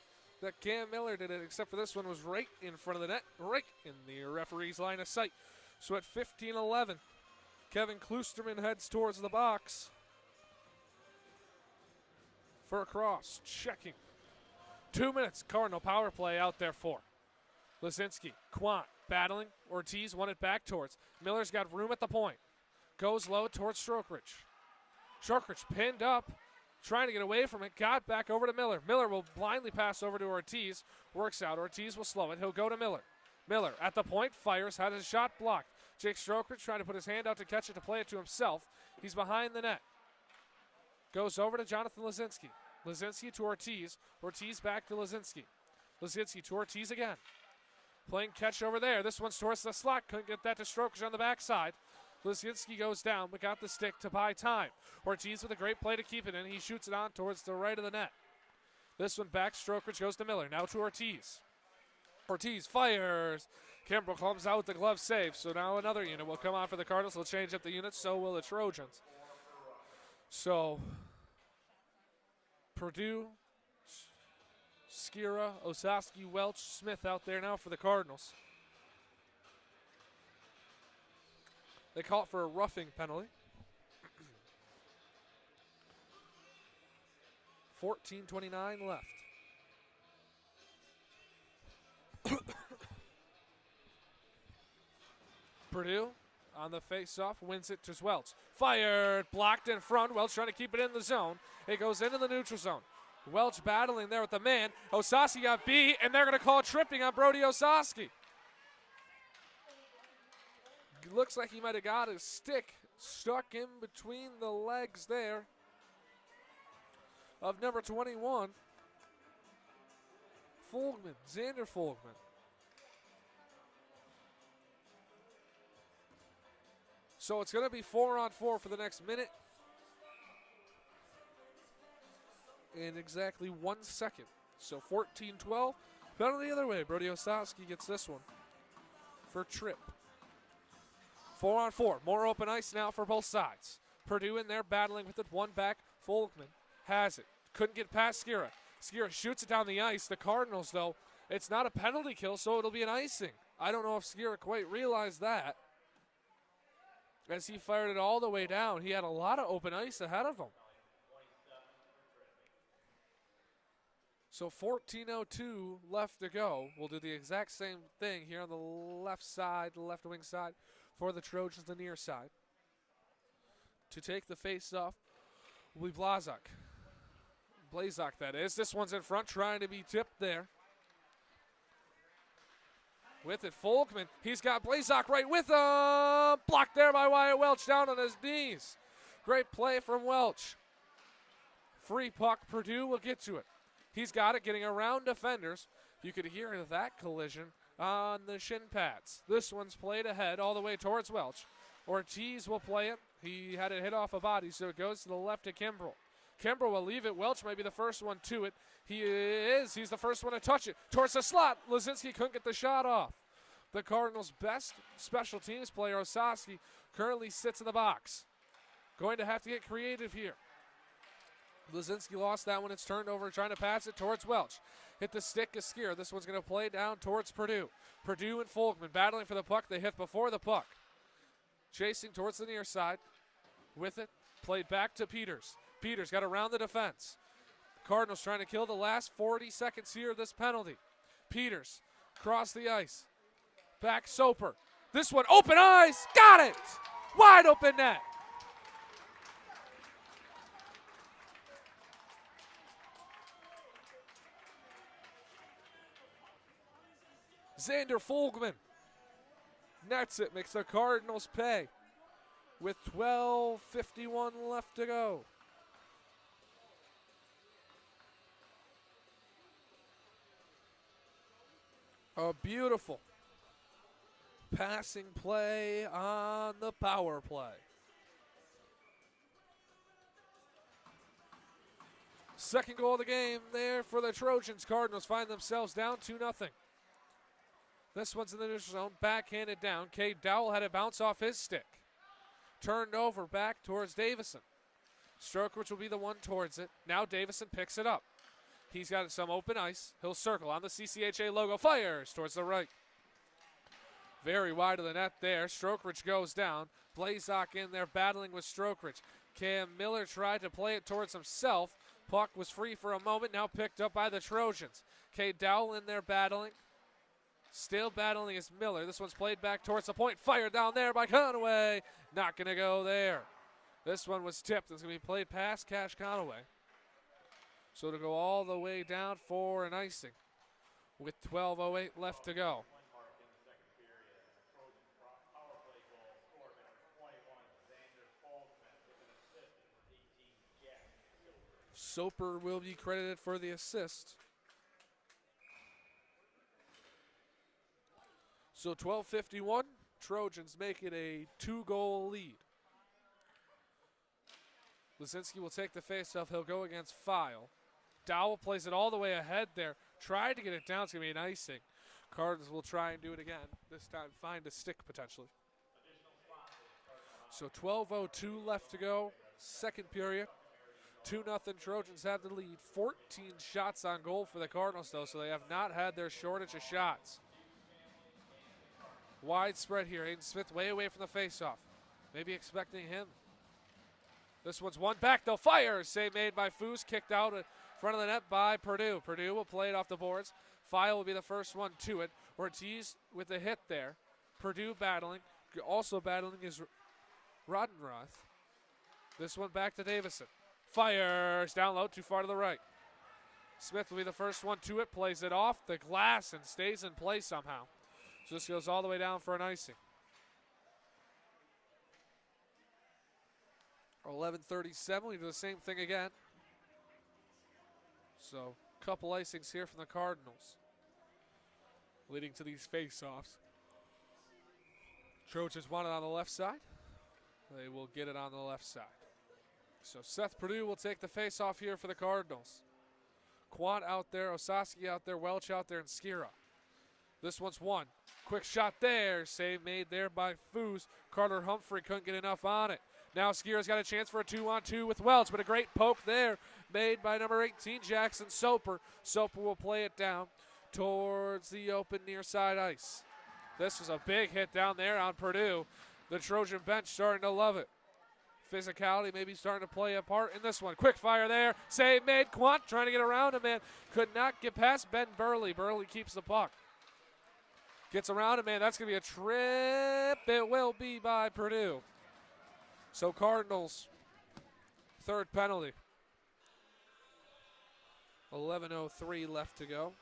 that Cam Miller did it, except for this one was right in front of the net, right in the referee's line of sight. So at 15:11, Kevin Klusterman heads towards the box for a cross, checking. 2 minutes, Cardinal power play out there for Lazinski. Quant battling. Ortiz won it back towards. Miller's got room at the point. Goes low towards Strokeridge. Strokeridge pinned up, trying to get away from it. Got back over to Miller. Miller will blindly pass over to Ortiz. Works out. Ortiz will slow it. He'll go to Miller. Miller at the point, fires, had his shot blocked. Jake Strokeridge trying to put his hand out to catch it, to play it to himself. He's behind the net. Goes over to Jonathan Lazinski. Lazinski to Ortiz. Ortiz back to Lazinski. Lazinski to Ortiz again. Playing catch over there. This one's towards the slot. Couldn't get that to Strokeridge on the backside. Lazinski goes down, but got the stick to buy time. Ortiz with a great play to keep it in. He shoots it on towards the right of the net. This one back. Strokeridge goes to Miller. Now to Ortiz. Ortiz fires. Kimbrell comes out with the glove save. So now another unit will come on for the Cardinals. They'll change up the units. So will the Trojans. So Purdue, Skira, Osaski, Welch, Smith out there now for the Cardinals. They call it for a roughing penalty. 14:29 left. Purdue on the face-off, wins it to Welch. Fired, blocked in front. Welch trying to keep it in the zone. It goes into the neutral zone. Welch battling there with the man. Osowski got beat, and they're going to call tripping on Brody Osowski. Looks like he might have got his stick stuck in between the legs there of number 21, Folkman, Xander Folkman. So it's going to be 4-on-4 for the next minute in exactly 1 second. So 14-12, penalty the other way. Brody Osowski gets this one for trip. 4-on-4, more open ice now for both sides. Purdue in there battling with it, one back. Folkman has it. Couldn't get past Skira. Skira shoots it down the ice. The Cardinals, though, it's not a penalty kill, so it'll be an icing. I don't know if Skira quite realized that. As he fired it all the way down, he had a lot of open ice ahead of him. So 14:02 left to go. We'll do the exact same thing here on the left side, the left wing side for the Trojans, the near side. To take the face-off will be Blazak. Blazak, that is. This one's in front, trying to be tipped there. With it, Folkman. He's got Blazak right with him. Blocked there by Wyatt Welch down on his knees. Great play from Welch. Free puck. Purdue will get to it. He's got it, getting around defenders. You could hear that collision on the shin pads. This one's played ahead all the way towards Welch. Ortiz will play it. He had it hit off a body, so it goes to the left to Kimbrell. Kimbrell will leave it. Welch might be the first one to it. He is. He's the first one to touch it. Towards the slot. Lazinski couldn't get the shot off. The Cardinals' best special teams player, Osowski, currently sits in the box. Going to have to get creative here. Lazinski lost that one. It's turned over, trying to pass it towards Welch. Hit the stick of Skier. This one's going to play down towards Purdue. Purdue and Folkman battling for the puck. They hit before the puck. Chasing towards the near side. With it, played back to Peters. Peters got around the defense. Cardinals trying to kill the last 40 seconds here of this penalty. Peters cross the ice. Back Soper. This one, open eyes. Got it. Wide open net. Xander Folkman nets it, makes the Cardinals pay with 12:51 left to go. A beautiful passing play on the power play. Second goal of the game there for the Trojans. Cardinals find themselves down 2-0. This one's in the neutral zone, backhanded down. Cade Dowell had it bounce off his stick. Turned over back towards Davison. Strokewich will be the one towards it. Now Davison picks it up. He's got some open ice. He'll circle on the CCHA logo. Fires towards the right. Very wide of the net there. Strokewich goes down. Blazak in there battling with Strokewich. Cam Miller tried to play it towards himself. Puck was free for a moment, now picked up by the Trojans. Cade Dowell in there battling. Still battling is Miller. This one's played back towards the point. Fired down there by Conaway. Not going to go there. This one was tipped. It's going to be played past Cash Conaway. So to go all the way down for an icing with 12:08 left to go. Soper will be credited for the assist. So 12:51, Trojans make it a 2-goal lead. Lazinski will take the faceoff. He'll go against File. Dowell plays it all the way ahead there. Tried to get it down. It's going to be an icing. Cardinals will try and do it again. This time find a stick potentially. So 12:02 left to go. Second period. 2-0 Trojans have the lead. 14 shots on goal for the Cardinals, though, so they have not had their shortage of shots. Wide spread here. Aiden Smith way away from the faceoff. Maybe expecting him. This one's one back, though. Fire! Save made by Foos. Kicked out in front of the net by Purdue. Purdue will play it off the boards. File will be the first one to it. Ortiz with a hit there. Purdue battling. Also battling is Rodenroth. This one back to Davison. Fires down low, too far to the right. Smith will be the first one to it. Plays it off the glass and stays in play somehow. So this goes all the way down for an icing. 11:37, we do the same thing again. So, couple icings here from the Cardinals, leading to these face-offs. Trojans want it on the left side. They will get it on the left side. So Seth Purdue will take the face-off here for the Cardinals. Quant out there, Osaski out there, Welch out there, and Skira. This one's one. Quick shot there. Save made there by Foos. Carter Humphrey couldn't get enough on it. Now Skira's got a chance for a 2-on-2 with Welch, but a great poke there made by number 18, Jackson Soper. Soper will play it down towards the open near side ice. This was a big hit down there on Purdue. The Trojan bench starting to love it. Physicality maybe starting to play a part in this one. Quick fire there. Save made. Quant trying to get around him, man. Could not get past Ben Burley. Burley keeps the puck. Gets around him, man. That's going to be a trip. It will be by Purdue. So Cardinals, third penalty. 11:03 left to go.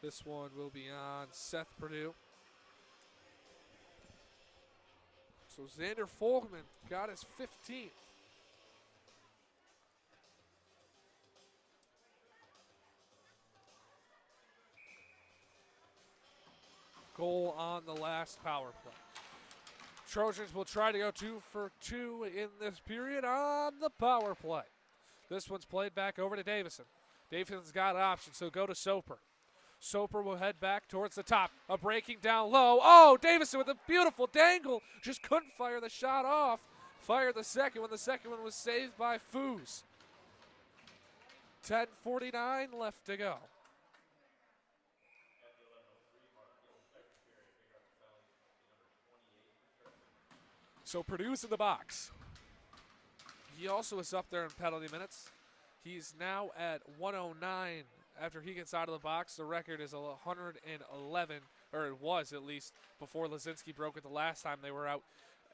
This one will be on Seth Purdue. So Xander Folkman got his 15th. Goal on the last power play. Trojans will try to go 2 for 2 in this period on the power play. This one's played back over to Davison. Davison's got options, so go to Soper. Soper will head back towards the top. A breaking down low. Oh, Davison with a beautiful dangle. Just couldn't fire the shot off. Fired the second one. The second one was saved by Foos. 10:49 left to go. So Purdue's in the box. He also is up there in penalty minutes. He's now at 109 after he gets out of the box. The record is 111, or it was at least, before Lazinski broke it the last time they were out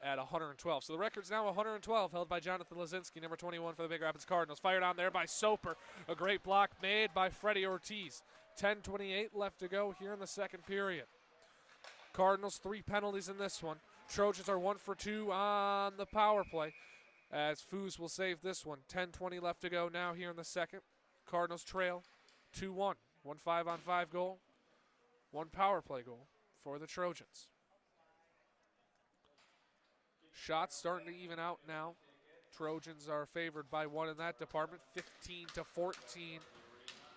at 112. So the record's now 112, held by Jonathan Lazinski, number 21 for the Big Rapids Cardinals. Fired on there by Soper. A great block made by Freddie Ortiz. 10:28 left to go here in the second period. Cardinals 3 penalties in this one. Trojans are 1 for 2 on the power play, as Foos will save this one. 10:20 left to go now here in the second. Cardinals trail 2-1. 1 5-on-5 goal, 1 power play goal for the Trojans. Shots starting to even out now. Trojans are favored by 1 in that department, 15-14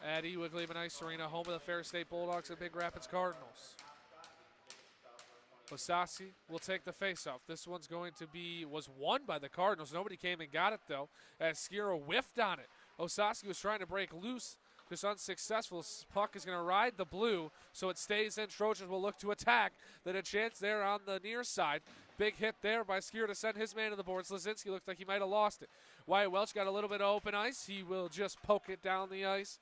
at Ewiglaben Ice Arena, home of the Ferris State Bulldogs and Big Rapids Cardinals. Osasi will take the faceoff. This one's was won by the Cardinals. Nobody came and got it, though, as Skira whiffed on it. Osasi was trying to break loose, just unsuccessful. Puck is going to ride the blue, so it stays in. Trojans will look to attack. Then a chance there on the near side. Big hit there by Skira to send his man to the boards. Lazinski looked like he might have lost it. Wyatt Welch got a little bit of open ice. He will just poke it down the ice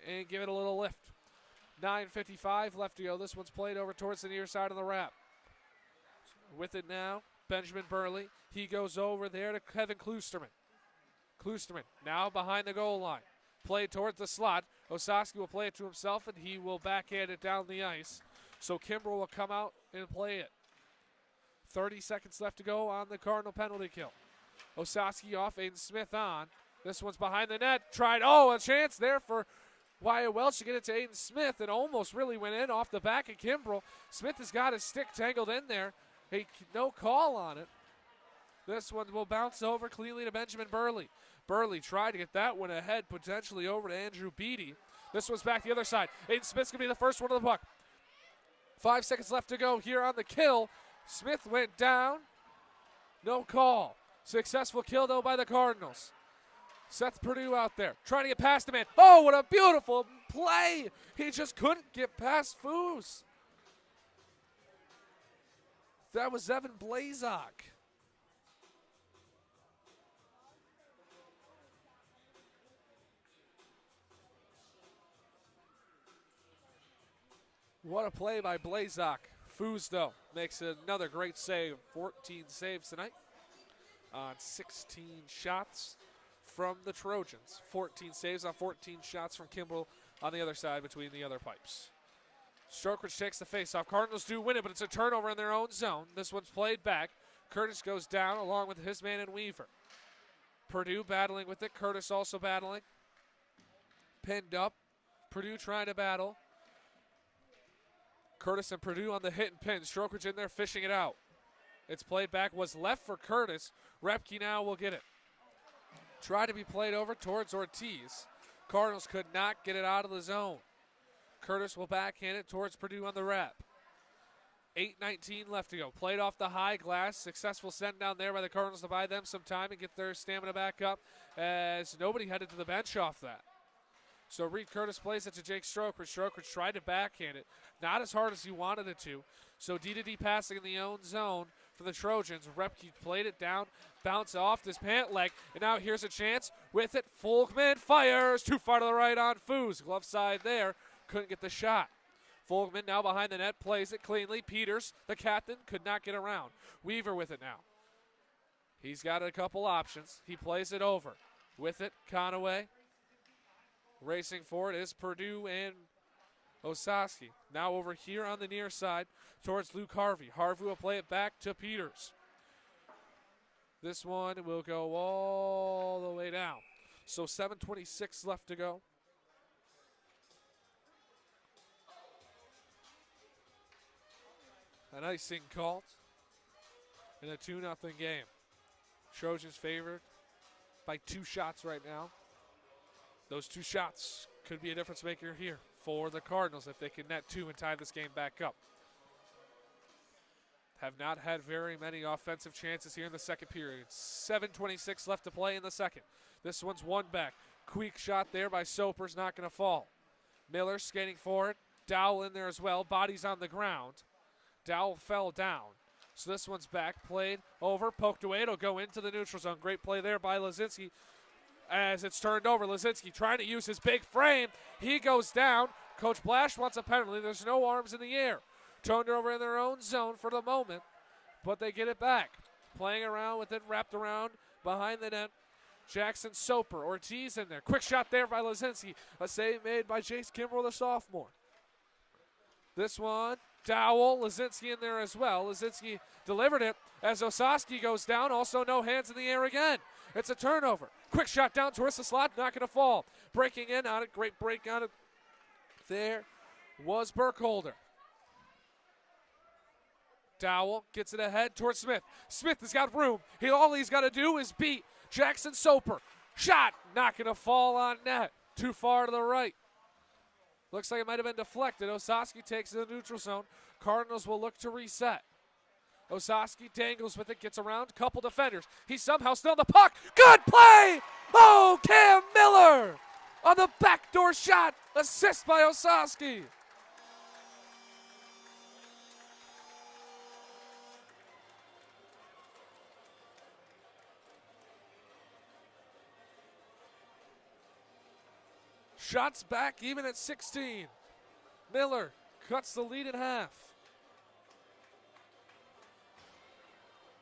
and give it a little lift. 9:55 left to go. This one's played over towards the near side of the wrap. With it now, Benjamin Burley. He goes over there to Kevin Klusterman. Klusterman now behind the goal line. Played towards the slot. Osaski will play it to himself, and he will backhand it down the ice. So Kimbrell will come out and play it. 30 seconds left to go on the Cardinal penalty kill. Osaski off, Aiden Smith on. This one's behind the net. A chance there for Wyatt Welch to get it to Aiden Smith. It almost really went in off the back of Kimbrell. Smith has got his stick tangled in there. No call on it. This one will bounce over cleanly to Benjamin Burley. Burley tried to get that one ahead, potentially over to Andrew Beatty. This one's back the other side. Aiden Smith's going to be the first one to the puck. 5 seconds left to go here on the kill. Smith went down. No call. Successful kill, though, by the Cardinals. Seth Purdue out there trying to get past the man. Oh, what a beautiful play. He just couldn't get past Foos. That was Evan Blazak. What a play by Blazak. Foos, though, makes another great save. 14 saves tonight on 16 shots from the Trojans. 14 saves on 14 shots from Kimball on the other side between the other pipes. Strokridge takes the faceoff. Cardinals do win it, but it's a turnover in their own zone. This one's played back. Curtis goes down along with his man and Weaver. Purdue battling with it. Curtis also battling. Pinned up. Purdue trying to battle. Curtis and Purdue on the hit and pin. Strokridge in there fishing it out. It's played back. Was left for Curtis. Repke now will get it. Tried to be played over towards Ortiz. Cardinals could not get it out of the zone. Curtis will backhand it towards Purdue on the rep. 8:19 left to go. Played off the high glass. Successful send down there by the Cardinals to buy them some time and get their stamina back up as nobody headed to the bench off that. So Reed Curtis plays it to Jake Strokridge. Strokridge tried to backhand it. Not as hard as he wanted it to. So D-to-D passing in the own zone for the Trojans. Repke played it down. Bounce off this pant leg. And now here's a chance with it. Folkman fires. Too far to the right on Foos. Glove side there. Couldn't get the shot. Folkman now behind the net. Plays it cleanly. Peters, the captain, could not get around. Weaver with it now. He's got a couple options. He plays it over. With it, Conaway. Racing forward is Purdue and Osaski. Now over here on the near side towards Luke Harvey. Harvey will play it back to Peters. This one will go all the way down. So 7:26 left to go. An icing called in a 2-0 game. Trojans favored by 2 shots right now. Those 2 shots could be a difference maker here for the Cardinals if they can net 2 and tie this game back up. Have not had very many offensive chances here in the second period. 7:26 left to play in the second. This one's one back. Quick shot there by Soper's not going to fall. Miller skating forward. Dowell in there as well. Body's on the ground. Dowell fell down. So this one's back. Played over. Poked away. It'll go into the neutral zone. Great play there by Lazinski. As it's turned over, Lazinski trying to use his big frame. He goes down. Coach Blash wants a penalty. There's no arms in the air. Turned over in their own zone for the moment, but they get it back. Playing around with it, wrapped around behind the net. Jackson Soper, Ortiz in there. Quick shot there by Lazinski. A save made by Jace Kimbrell, the sophomore. This one, Dowell, Lazinski in there as well. Lazinski delivered it as Osaski goes down. Also no hands in the air again. It's a turnover. Quick shot down towards the slot, not going to fall. Breaking in on it, great break on it. There was Burkholder. Dowell gets it ahead towards Smith. Smith has got room. All he's got to do is beat Jackson Soper. Shot, not going to fall on net. Too far to the right. Looks like it might have been deflected. Osaski takes it to the neutral zone. Cardinals will look to reset. Osaski dangles with it, gets around, couple defenders. He's somehow still in the puck. Good play! Oh, Cam Miller on the backdoor shot. Assist by Osaski. Shots back even at 16. Miller cuts the lead in half.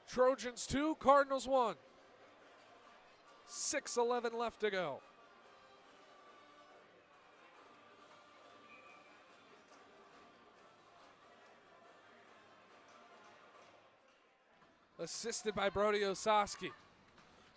Trojans 2, Cardinals 1. 6:11 left to go. Assisted by Brody Osaski.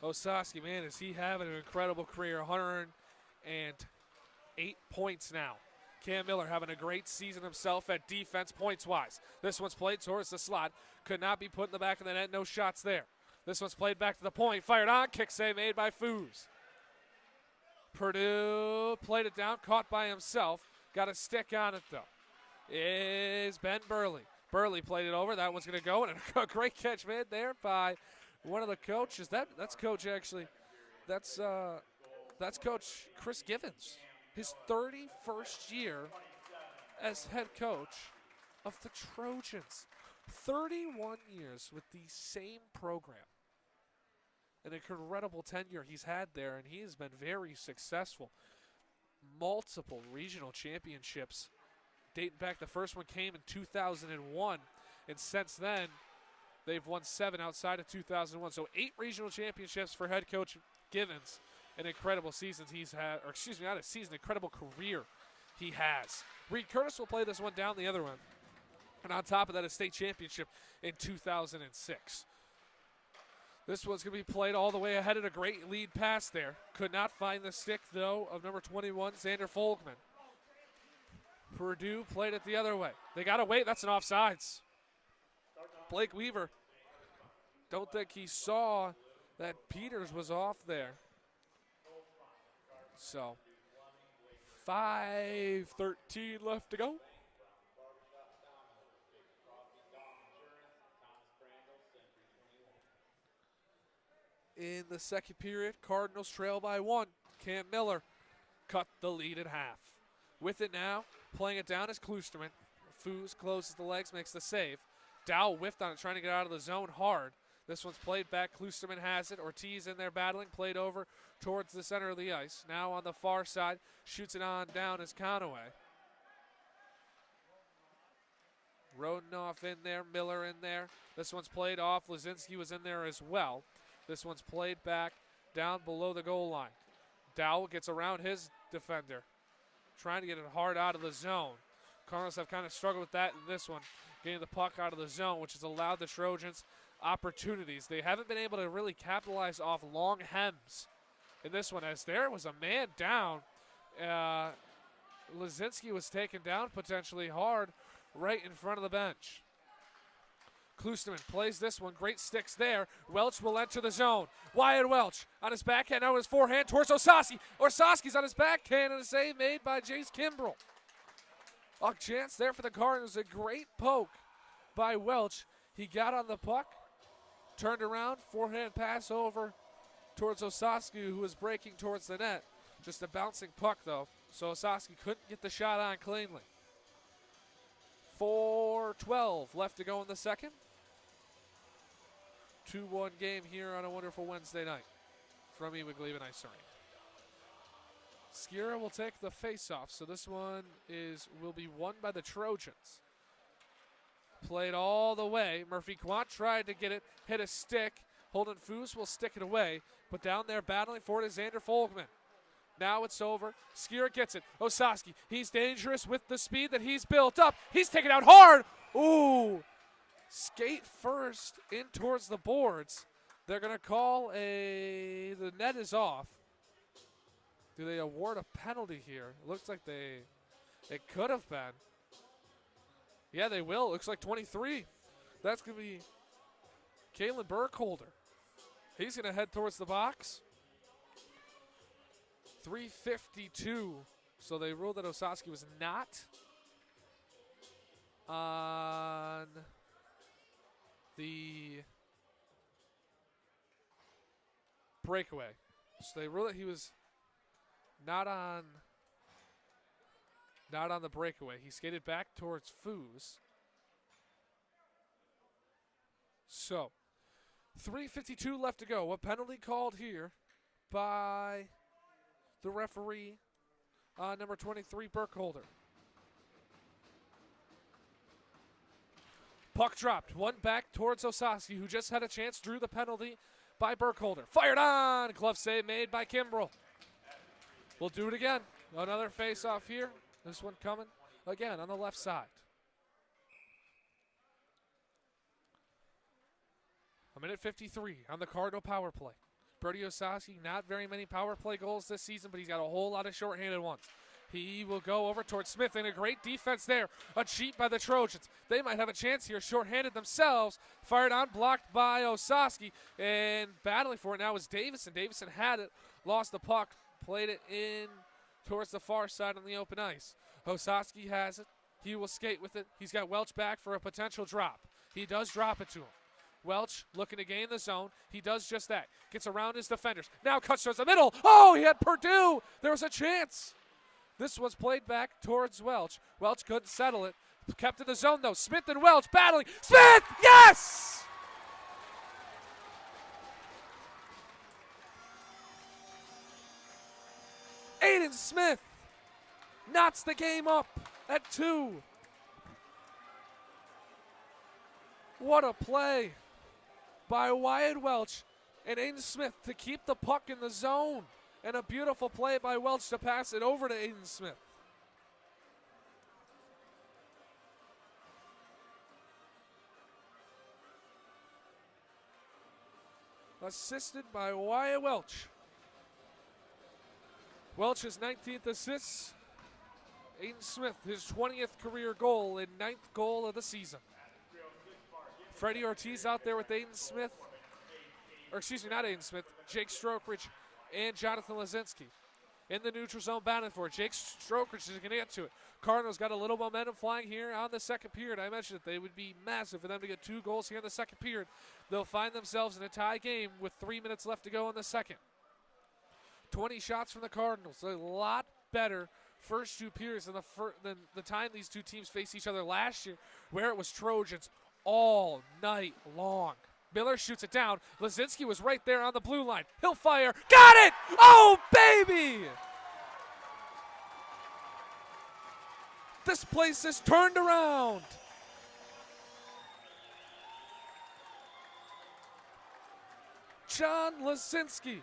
Osaski, man, is he having an incredible career. 108 points now. Cam Miller having a great season himself at defense points-wise. This one's played towards the slot. Could not be put in the back of the net. No shots there. This one's played back to the point. Fired on. Kick save made by Foos. Purdue played it down. Caught by himself. Got a stick on it, though. Is Ben Burley. Burley played it over. That one's going to go. And a great catch made there by one of the coaches. That's coach, actually. That's Coach Chris Givens. His 31st year as head coach of the Trojans. 31 years with the same program. An incredible tenure he's had there, and he has been very successful. Multiple regional championships dating back. The first one came in 2001, and since then they've won 7 outside of 2001. So 8 regional championships for head coach Givens. An incredible season he's had, or excuse me, not a season, incredible career he has. Reed Curtis will play this one down the other one. And on top of that, a state championship in 2006. This one's going to be played all the way ahead of a great lead pass there. Could not find the stick, though, of number 21, Xander Folkman. Purdue played it the other way. They got to wait. That's an offsides. Blake Weaver, don't think he saw that Peters was off there. So, 5:13 left to go. In the second period, Cardinals trail by 1. Cam Miller cut the lead in half. With it now, playing it down is Kloosterman. Foos closes the legs, makes the save. Dow whiffed on it, trying to get out of the zone hard. This one's played back. Kloosterman has it. Ortiz in there battling, played over towards the center of the ice. Now on the far side, shoots it on down is Conaway. Rodenoff in there, Miller in there. This one's played off. Lazinski was in there as well. This one's played back down below the goal line. Dowell gets around his defender, trying to get it hard out of the zone. Cardinals have kind of struggled with that in this one, getting the puck out of the zone, which has allowed the Trojans opportunities. They haven't been able to really capitalize off long hems in this one, as there was a man down. Lazinski was taken down potentially hard right in front of the bench. Kloosterman plays this one. Great sticks there. Welch will enter the zone. Wyatt Welch on his backhand. Now his forehand towards Osowski. Osowski's on his backhand, and a save made by Jace Kimbrell. A chance there for the Cardinals. A great poke by Welch. He got on the puck, turned around, forehand pass over towards Osowski, who was breaking towards the net. Just a bouncing puck, though, so Osowski couldn't get the shot on cleanly. 4:12 left to go in the second. 2-1 game here on a wonderful Wednesday night from Ewiglaben Ice Arena. Skira will take the face-off, so this one will be won by the Trojans. Played all the way. Murphy Quant tried to get it, hit a stick. Holden Foos will stick it away, but down there battling for it is Xander Folkman. Now it's over. Skira gets it. Osowski, he's dangerous with the speed that he's built up. He's taken out hard. Ooh. Skate first in towards the boards. They're going to call the net is off. Do they award a penalty here? It looks like it could have been. Yeah, they will. It looks like 23. That's going to be Kalen Burkholder. He's going to head towards the box. 3:52. So they ruled that Osowski was not on the breakaway. So they ruled that he was not on the breakaway. He skated back towards Foos. So 3:52 left to go. A penalty called here by the referee, number 23, Burkholder. Puck dropped. One back towards Osowski, who just had a chance, drew the penalty by Burkholder. Fired on. Glove save made by Kimbrell. We'll do it again. Another face-off here. This one coming again on the left side. A minute 53 on the Cardinal power play. Brody Osowski, not very many power play goals this season, but he's got a whole lot of shorthanded ones. He will go over towards Smith, and a great defense there. A cheat by the Trojans. They might have a chance here, shorthanded themselves. Fired on, blocked by Osowski, and battling for it now is Davison. Davison had it, lost the puck, played it in towards the far side on the open ice. Osowski has it. He will skate with it. He's got Welch back for a potential drop. He does drop it to him. Welch looking to gain the zone. He does just that. Gets around his defenders. Now cuts towards the middle. Oh, he had Purdue. There was a chance. This was played back towards Welch. Welch couldn't settle it. Kept in the zone, though. Smith and Welch battling. Smith! Yes! Aiden Smith knots the game up at 2. What a play by Wyatt Welch and Aiden Smith to keep the puck in the zone. And a beautiful play by Welch to pass it over to Aiden Smith. Assisted by Wyatt Welch. Welch's 19th assist. Aiden Smith, his 20th career goal and 9th goal of the season. Freddie Ortiz out there with Aiden Smith. Or excuse me, not Aiden Smith. Jake Strokeridge and Jonathan Lazinski. In the neutral zone battling for it. Jake Strokeridge is going to get to it. Cardinals got a little momentum flying here on the second period. I mentioned that they would be massive for them to get 2 goals here in the second period. They'll find themselves in a tie game with 3 minutes left to go in the second. 20 shots from the Cardinals. A lot better first 2 periods than the time these two teams faced each other last year, where it was Trojans all night long. Miller shoots it down. Lazinski was right there on the blue line. He'll fire. Got it! Oh, baby! This place is turned around. John Lazinski.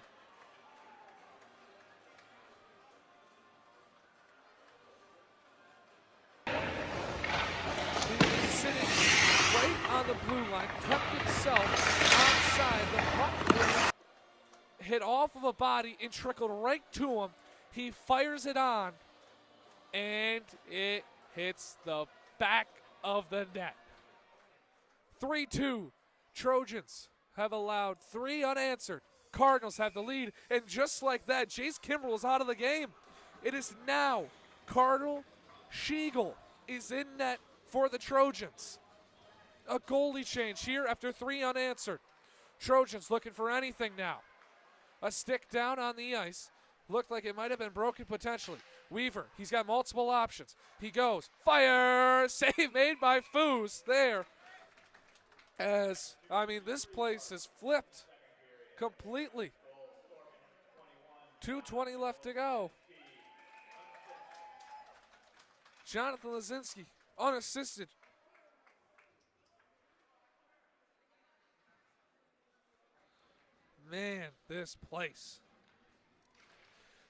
On the blue line, kept himself onside. The puck hit off of a body and trickled right to him. He fires it on, and it hits the back of the net. 3-2. Trojans have allowed 3 unanswered. Cardinals have the lead, and just like that, Jace Kimbrell is out of the game. It is now Cardinal Shiegel is in net for the Trojans. A goalie change here after 3 unanswered. Trojans looking for anything now. A stick down on the ice. Looked like it might have been broken potentially. Weaver, he's got multiple options. He goes, fire! Save made by Foos there. This place is flipped completely. 2:20 left to go. Jonathan Lazinski, unassisted. Man, this place.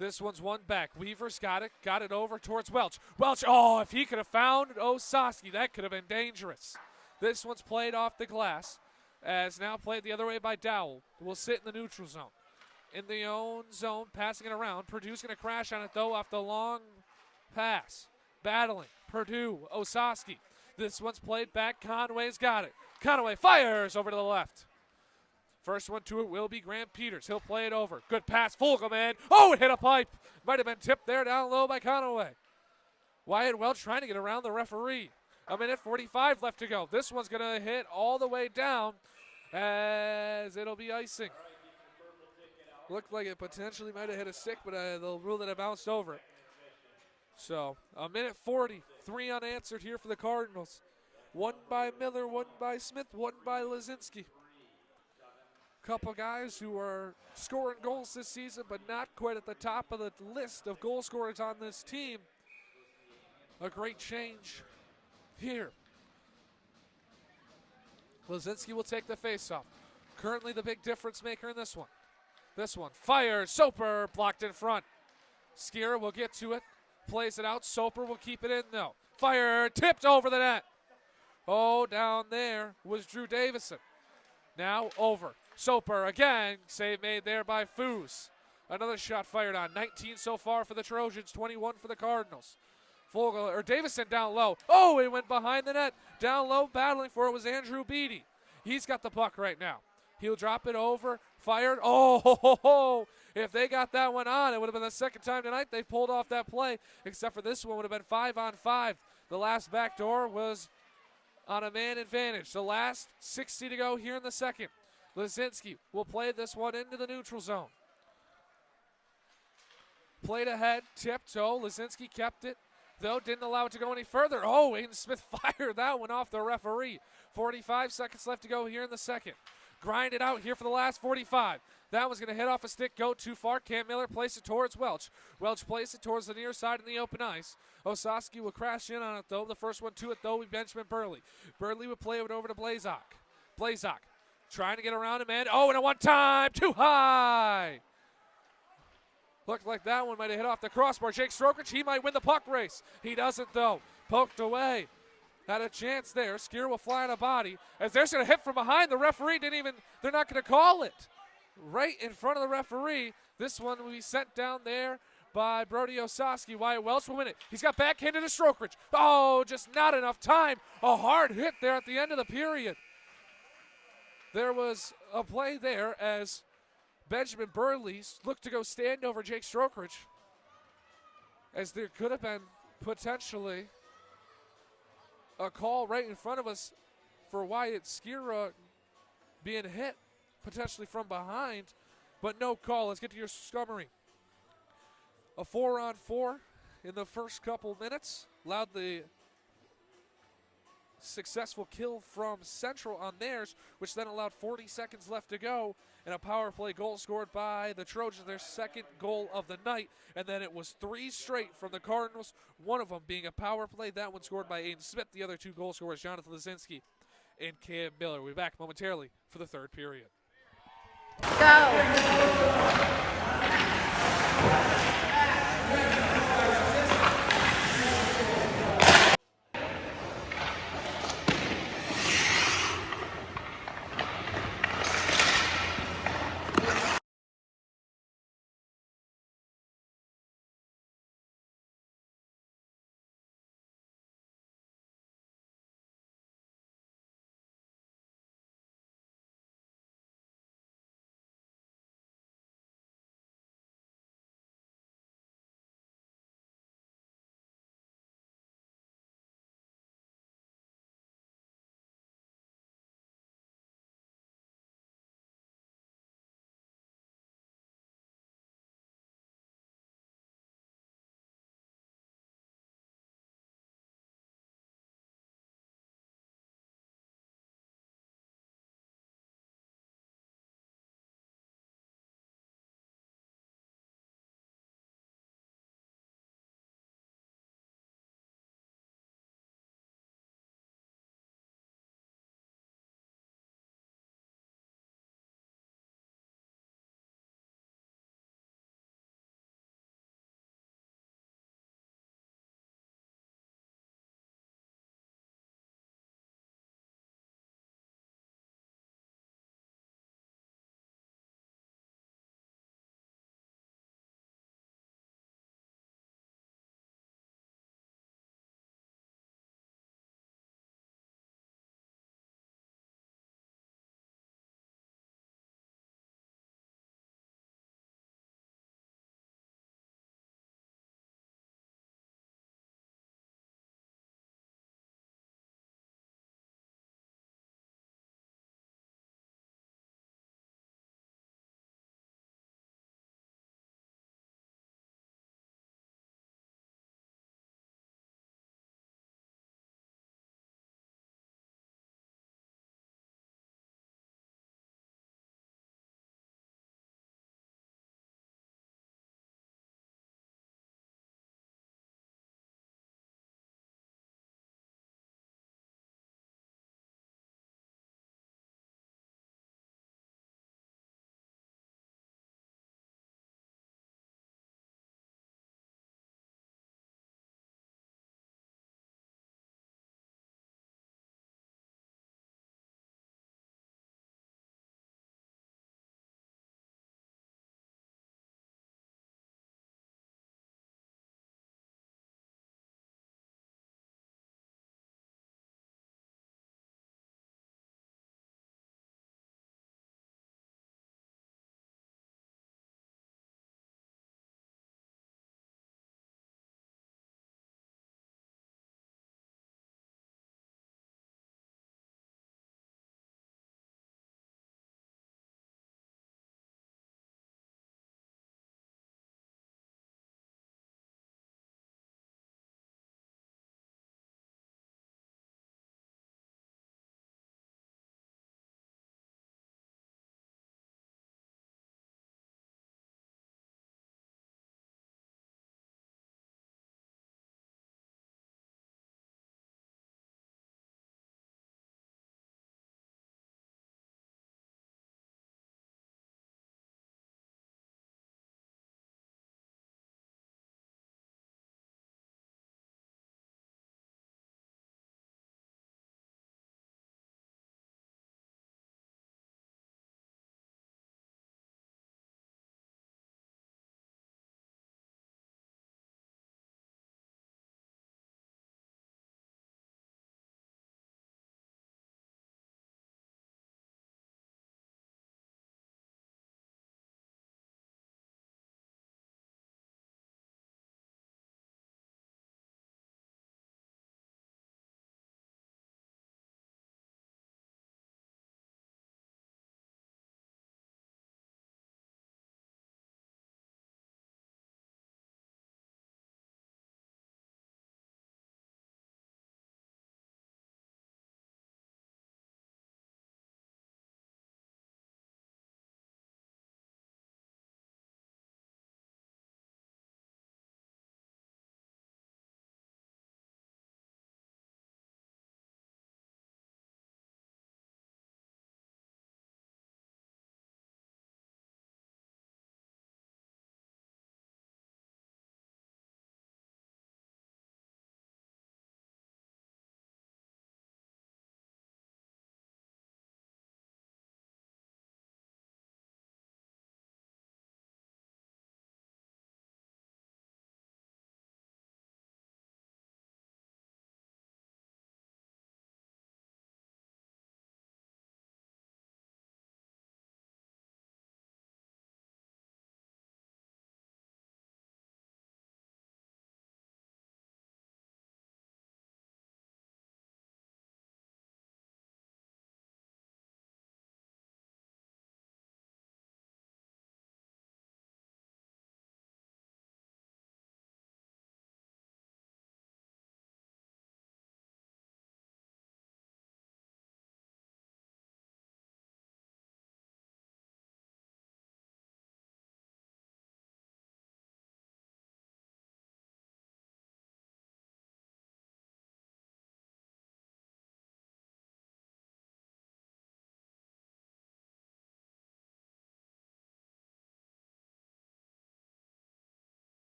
This one's one back. Weaver's got it over towards Welch. Welch, if he could have found Osaski, that could have been dangerous. This one's played off the glass, as now played the other way by Dowell. Will sit in the neutral zone. In the own zone, passing it around. Purdue's going to crash on it, though, off the long pass. Battling. Purdue, Osaski. This one's played back. Conway's got it. Conway fires over to the left. First one to it will be Grant Peters. He'll play it over. Good pass. Fulgham. It hit a pipe. Might have been tipped there down low by Conway. Wyatt Welch trying to get around the referee. 1:45 left to go. This one's going to hit all the way down as it'll be icing. Looked like it potentially might have hit a stick, but they'll rule that it bounced over it. So, 1:40. 3 unanswered here for the Cardinals. 1 by Miller, 1 by Smith, 1 by Lazinski. Couple guys who are scoring goals this season, but not quite at the top of the list of goal scorers on this team. A great change here. Lazinski will take the faceoff. Currently the big difference maker in this one. This one fires. Soper blocked in front. Skier will get to it. Plays it out. Soper will keep it in though. Fire tipped over the net. Down there was Drew Davison. Now over. Soper again, save made there by Foos. Another shot fired on. 19 so far for the Trojans, 21 for the Cardinals. Davison down low. It went behind the net. Down low, battling for it was Andrew Beatty. He's got the puck right now. He'll drop it over, fired. If they got that one on, it would have been the second time tonight they pulled off that play, except for this one would have been 5-on-5. The last backdoor was on a man advantage. The last 60 to go here in the second. Lazinski will play this one into the neutral zone. Played ahead, tipped. Lazinski kept it. though, didn't allow it to go any further. Oh, Aiden Smith fired that one off the referee. 45 seconds left to go here in the second. Grind it out here for the last 45. That one's going to hit off a stick, go too far. Cam Miller places it towards Welch. Welch places it towards the near side in the open ice. Osaski will crash in on it, though. The first one to it, though, will be Benjamin Burley. Burley would play it over to Blazak. Blazak trying to get around him, and oh, and a one-time, too high. Looked like that one might have hit off the crossbar. Jake Strokich, he might win the puck race. He doesn't, though. Poked away. Had a chance there. Skier will fly on a body. As they're going to hit from behind, the referee they're not going to call it. Right in front of the referee. This one will be sent down there by Brody Osaski. Wyatt Welch will win it. He's got backhanded to Strokich. Oh, just not enough time. A hard hit there at the end of the period. There was a play there as Benjamin Burley looked to go stand over Jake Strokich, as there could have been potentially a call right in front of us for Wyatt Skira being hit potentially from behind, but no call. Let's get to your summary. A 4-on-4 in the first couple minutes allowed the successful kill from Central on theirs, which then allowed 40 seconds left to go, and a power play goal scored by the Trojans, their second goal of the night. And then it was 3 straight from the Cardinals, one of them being a power play. That one scored by Aiden Smith. The other 2 goal scorers, Jonathan Lazinski and Cam Miller. We'll be back momentarily for the third period. Go.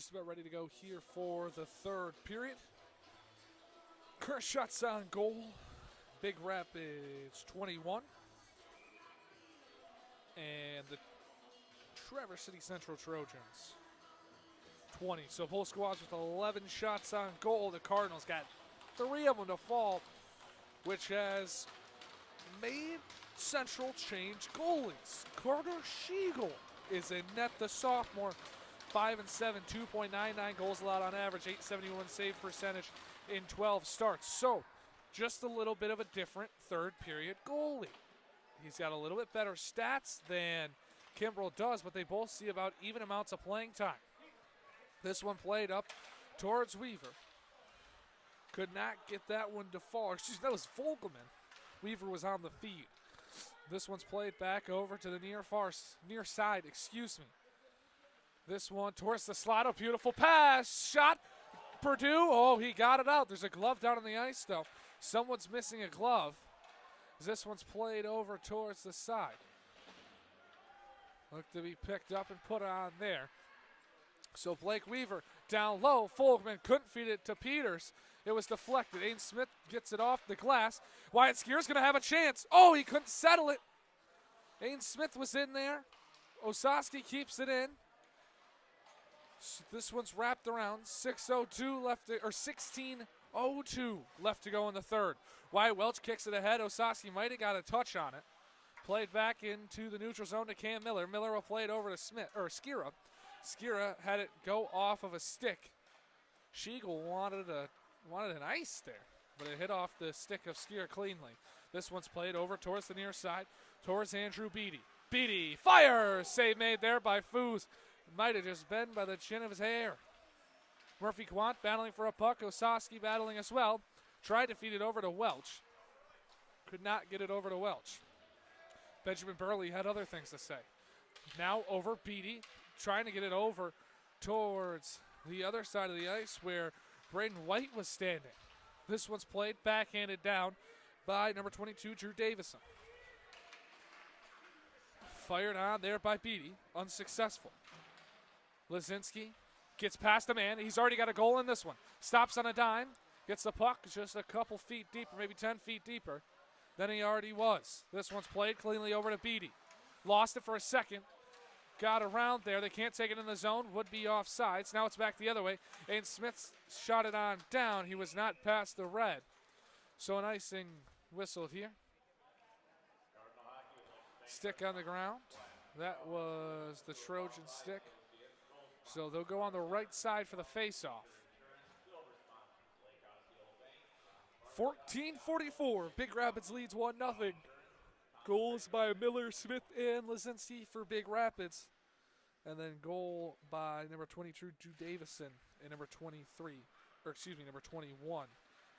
just about ready to go here for the third period. Current shots on goal. Big Rapids 21. And the Traverse City Central Trojans 20. So both squads with 11 shots on goal. The Cardinals got 3 of them to fall, which has made Central change goalies. Carter Schiegel is in net, the sophomore. 5 and 7, 2.99 goals allowed on average, 871 save percentage in 12 starts. So just a little bit of a different third period goalie. He's got a little bit better stats than Kimbrell does, but they both see about even amounts of playing time. This one played up towards Weaver. Could not get that one to fall. Excuse me, that was Vogelman. Weaver was on the feed. This one's played back over to the near side, excuse me. This one towards the slot, a beautiful pass, shot, Purdue, oh, he got it out. There's a glove down on the ice, though. Someone's missing a glove. This one's played over towards the side. Look to be picked up and put on there. So Blake Weaver down low. Folkman couldn't feed it to Peters. It was deflected. Aiden Smith gets it off the glass. Wyatt Skier's going to have a chance. Oh, he couldn't settle it. Aiden Smith was in there. Osowski keeps it in. So this one's wrapped around. 6:02 left, or 16:02 left to go in the third. Wyatt Welch kicks it ahead. Osowski might have got a touch on it. Played back into the neutral zone to Cam Miller. Miller will play it over to Skira. Skira had it go off of a stick. Schiegel wanted an ice there, but it hit off the stick of Skira cleanly. This one's played over towards the near side, towards Andrew Beatty. Beatty fires! Save made there by Foos. Might have just been by the chin of his hair. Murphy Quant battling for a puck. Osowski battling as well. Tried to feed it over to Welch. Could not get it over to Welch. Benjamin Burley had other things to say. Now over Beatty, trying to get it over towards the other side of the ice where Braden White was standing. This one's played backhanded down by number 22, Drew Davison. Fired on there by Beatty, unsuccessful. Lazinski gets past a man. He's already got a goal in this one. Stops on a dime, gets the puck just a couple feet deeper, maybe 10 feet deeper than he already was. This one's played cleanly over to Beatty. Lost it for a second. Got around there. They can't take it in the zone. Would be offsides. Now it's back the other way. Aiden Smith shot it on down. He was not past the red. So an icing whistled here. Stick on the ground. That was the Trojan stick. So they'll go on the right side for the face-off. 14:44. Big Rapids leads 1-0. Goals by Miller, Smith, and Lazinski for Big Rapids. And then goal by number 22, Drew Davison, and number 21,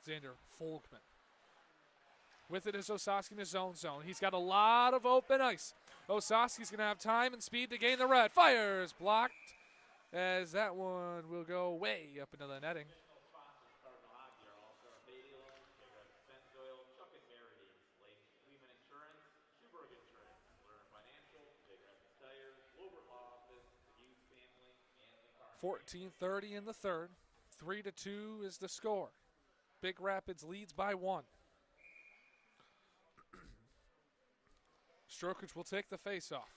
Xander Folkman. With it is Osowski in his own zone. He's got a lot of open ice. Osowski's going to have time and speed to gain the red. Fires, blocked, as that one will go way up into the netting. .14:30 in the third. 3-2 is the score. Big Rapids leads by 1. Strokage will take the face-off.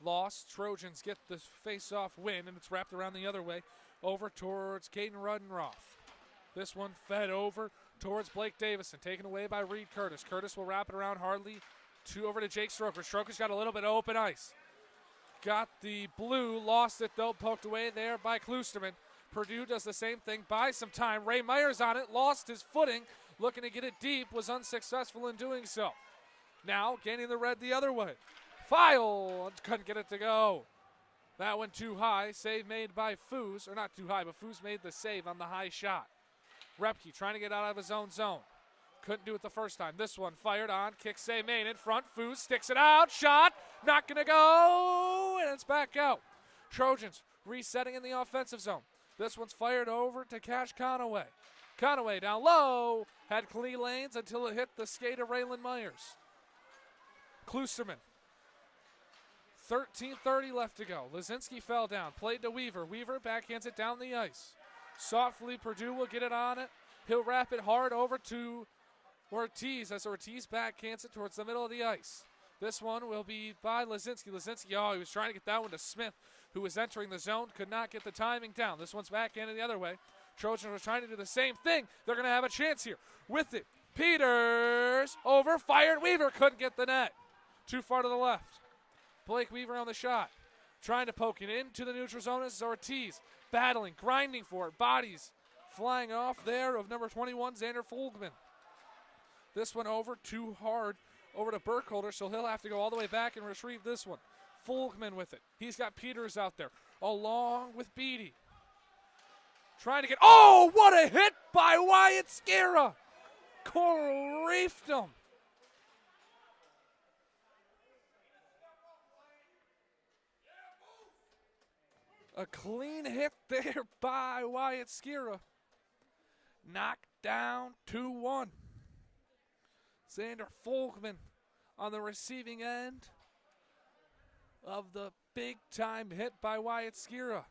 Lost. Trojans get the face-off win, and it's wrapped around the other way over towards Caden Rudenroth. This one fed over towards Blake Davison, taken away by Reed Curtis. Curtis will wrap it around hardly over to Jake Strokage. Strokage got a little bit of open ice. Got the blue, lost it though, poked away there by Klusterman. Purdue does the same thing, buys some time. Ray Myers on it, lost his footing, looking to get it deep, was unsuccessful in doing so. Now gaining the red the other way. File, couldn't get it to go. That went too high, save made by Foos, or not too high, but Foos made the save on the high shot. Repke trying to get out of his own zone. Couldn't do it the first time. This one fired on, kick save made in front. Foos sticks it out, shot, not gonna go, and it's back out. Trojans resetting in the offensive zone. This one's fired over to Cash Conaway. Conaway down low, had clean lanes until it hit the skate of Raylan Myers. Klusterman 13:30 left to go. Lazinski fell down, played to Weaver. Weaver backhands it down the ice. Softly, Purdue will get it on it. He'll wrap it hard over to Ortiz as Ortiz backhands it towards the middle of the ice. This one will be by Lazinski. Lazinski, he was trying to get that one to Smith, who was entering the zone, could not get the timing down. This one's backhanded the other way. Trojans are trying to do the same thing. They're going to have a chance here. With it, Peters over, fired. Weaver couldn't get the net. Too far to the left. Blake Weaver on the shot. Trying to poke it into the neutral zone as Ortiz. Battling, grinding for it. Bodies flying off there of number 21, Xander Fulgman. This one over too hard over to Burkholder, so he'll have to go all the way back and retrieve this one. Fulgman with it. He's got Peters out there along with Beatty. Trying to get, what a hit by Wyatt Skira. Coral reefed him. A clean hit there by Wyatt Skira. Knocked down 2-1. Xander Fulgman on the receiving end of the big-time hit by Wyatt Skira.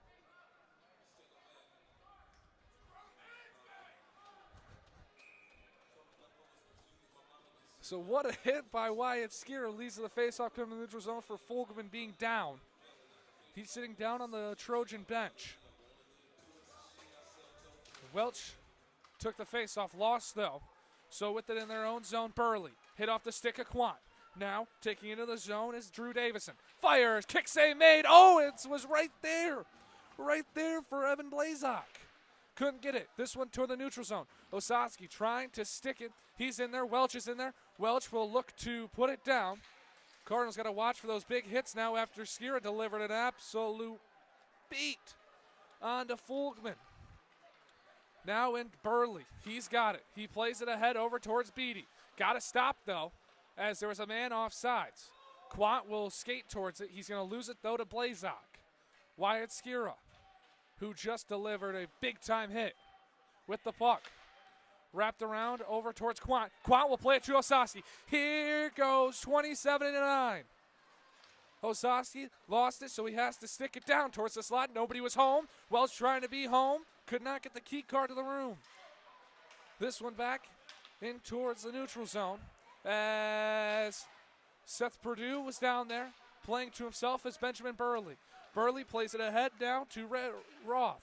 So what a hit by Wyatt Skira leads to the faceoff coming to the neutral zone for Fulgman being down. He's sitting down on the Trojan bench. Welch took the faceoff, lost though. So with it in their own zone, Burley hit off the stick of Quant. Now taking into the zone is Drew Davison. Fires, kick save made. It was right there for Evan Blazak. Couldn't get it. This one toward the neutral zone. Osowski trying to stick it. He's in there. Welch is in there. Welch will look to put it down. Cardinals got to watch for those big hits now after Skira delivered an absolute beat onto Fulgman. Now in Burley. He's got it. He plays it ahead over towards Beatty. Got to stop, though, as there was a man offsides. Quant will skate towards it. He's going to lose it, though, to Blazak. Wyatt Skira, who just delivered a big-time hit with the puck. Wrapped around over towards Quant. Quant will play it to Osowski. Here goes 27-9. Osowski lost it, so he has to stick it down towards the slot. Nobody was home. Wells trying to be home. Could not get the key card to the room. This one back in towards the neutral zone as Seth Purdue was down there playing to himself as Benjamin Burley. Burley plays it ahead now to Roth.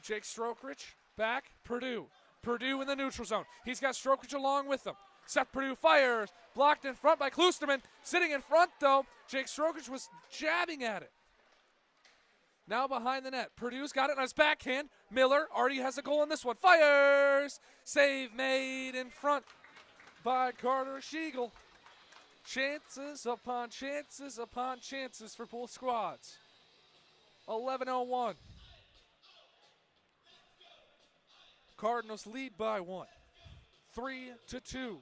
Jake Strokrich back, Purdue. Purdue in the neutral zone. He's got Strokrich along with him. Seth Purdue fires. Blocked in front by Klusterman. Sitting in front, though, Jake Strokrich was jabbing at it. Now behind the net. Purdue's got it on his backhand. Miller already has a goal in this one. Fires! Save made in front by Carter Schiegel. Chances upon chances upon chances for both squads. 11:01. Cardinals lead by 1. 3-2.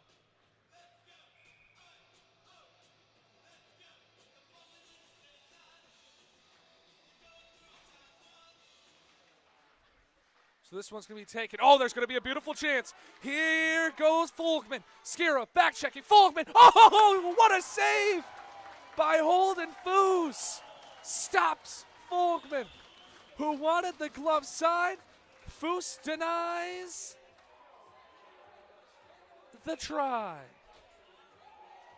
So this one's going to be taken. There's going to be a beautiful chance. Here goes Fulgman. Skira back checking. Fulgman. What a save by Holden Foos. Stops Fulgman, who wanted the glove side. Foos denies the try.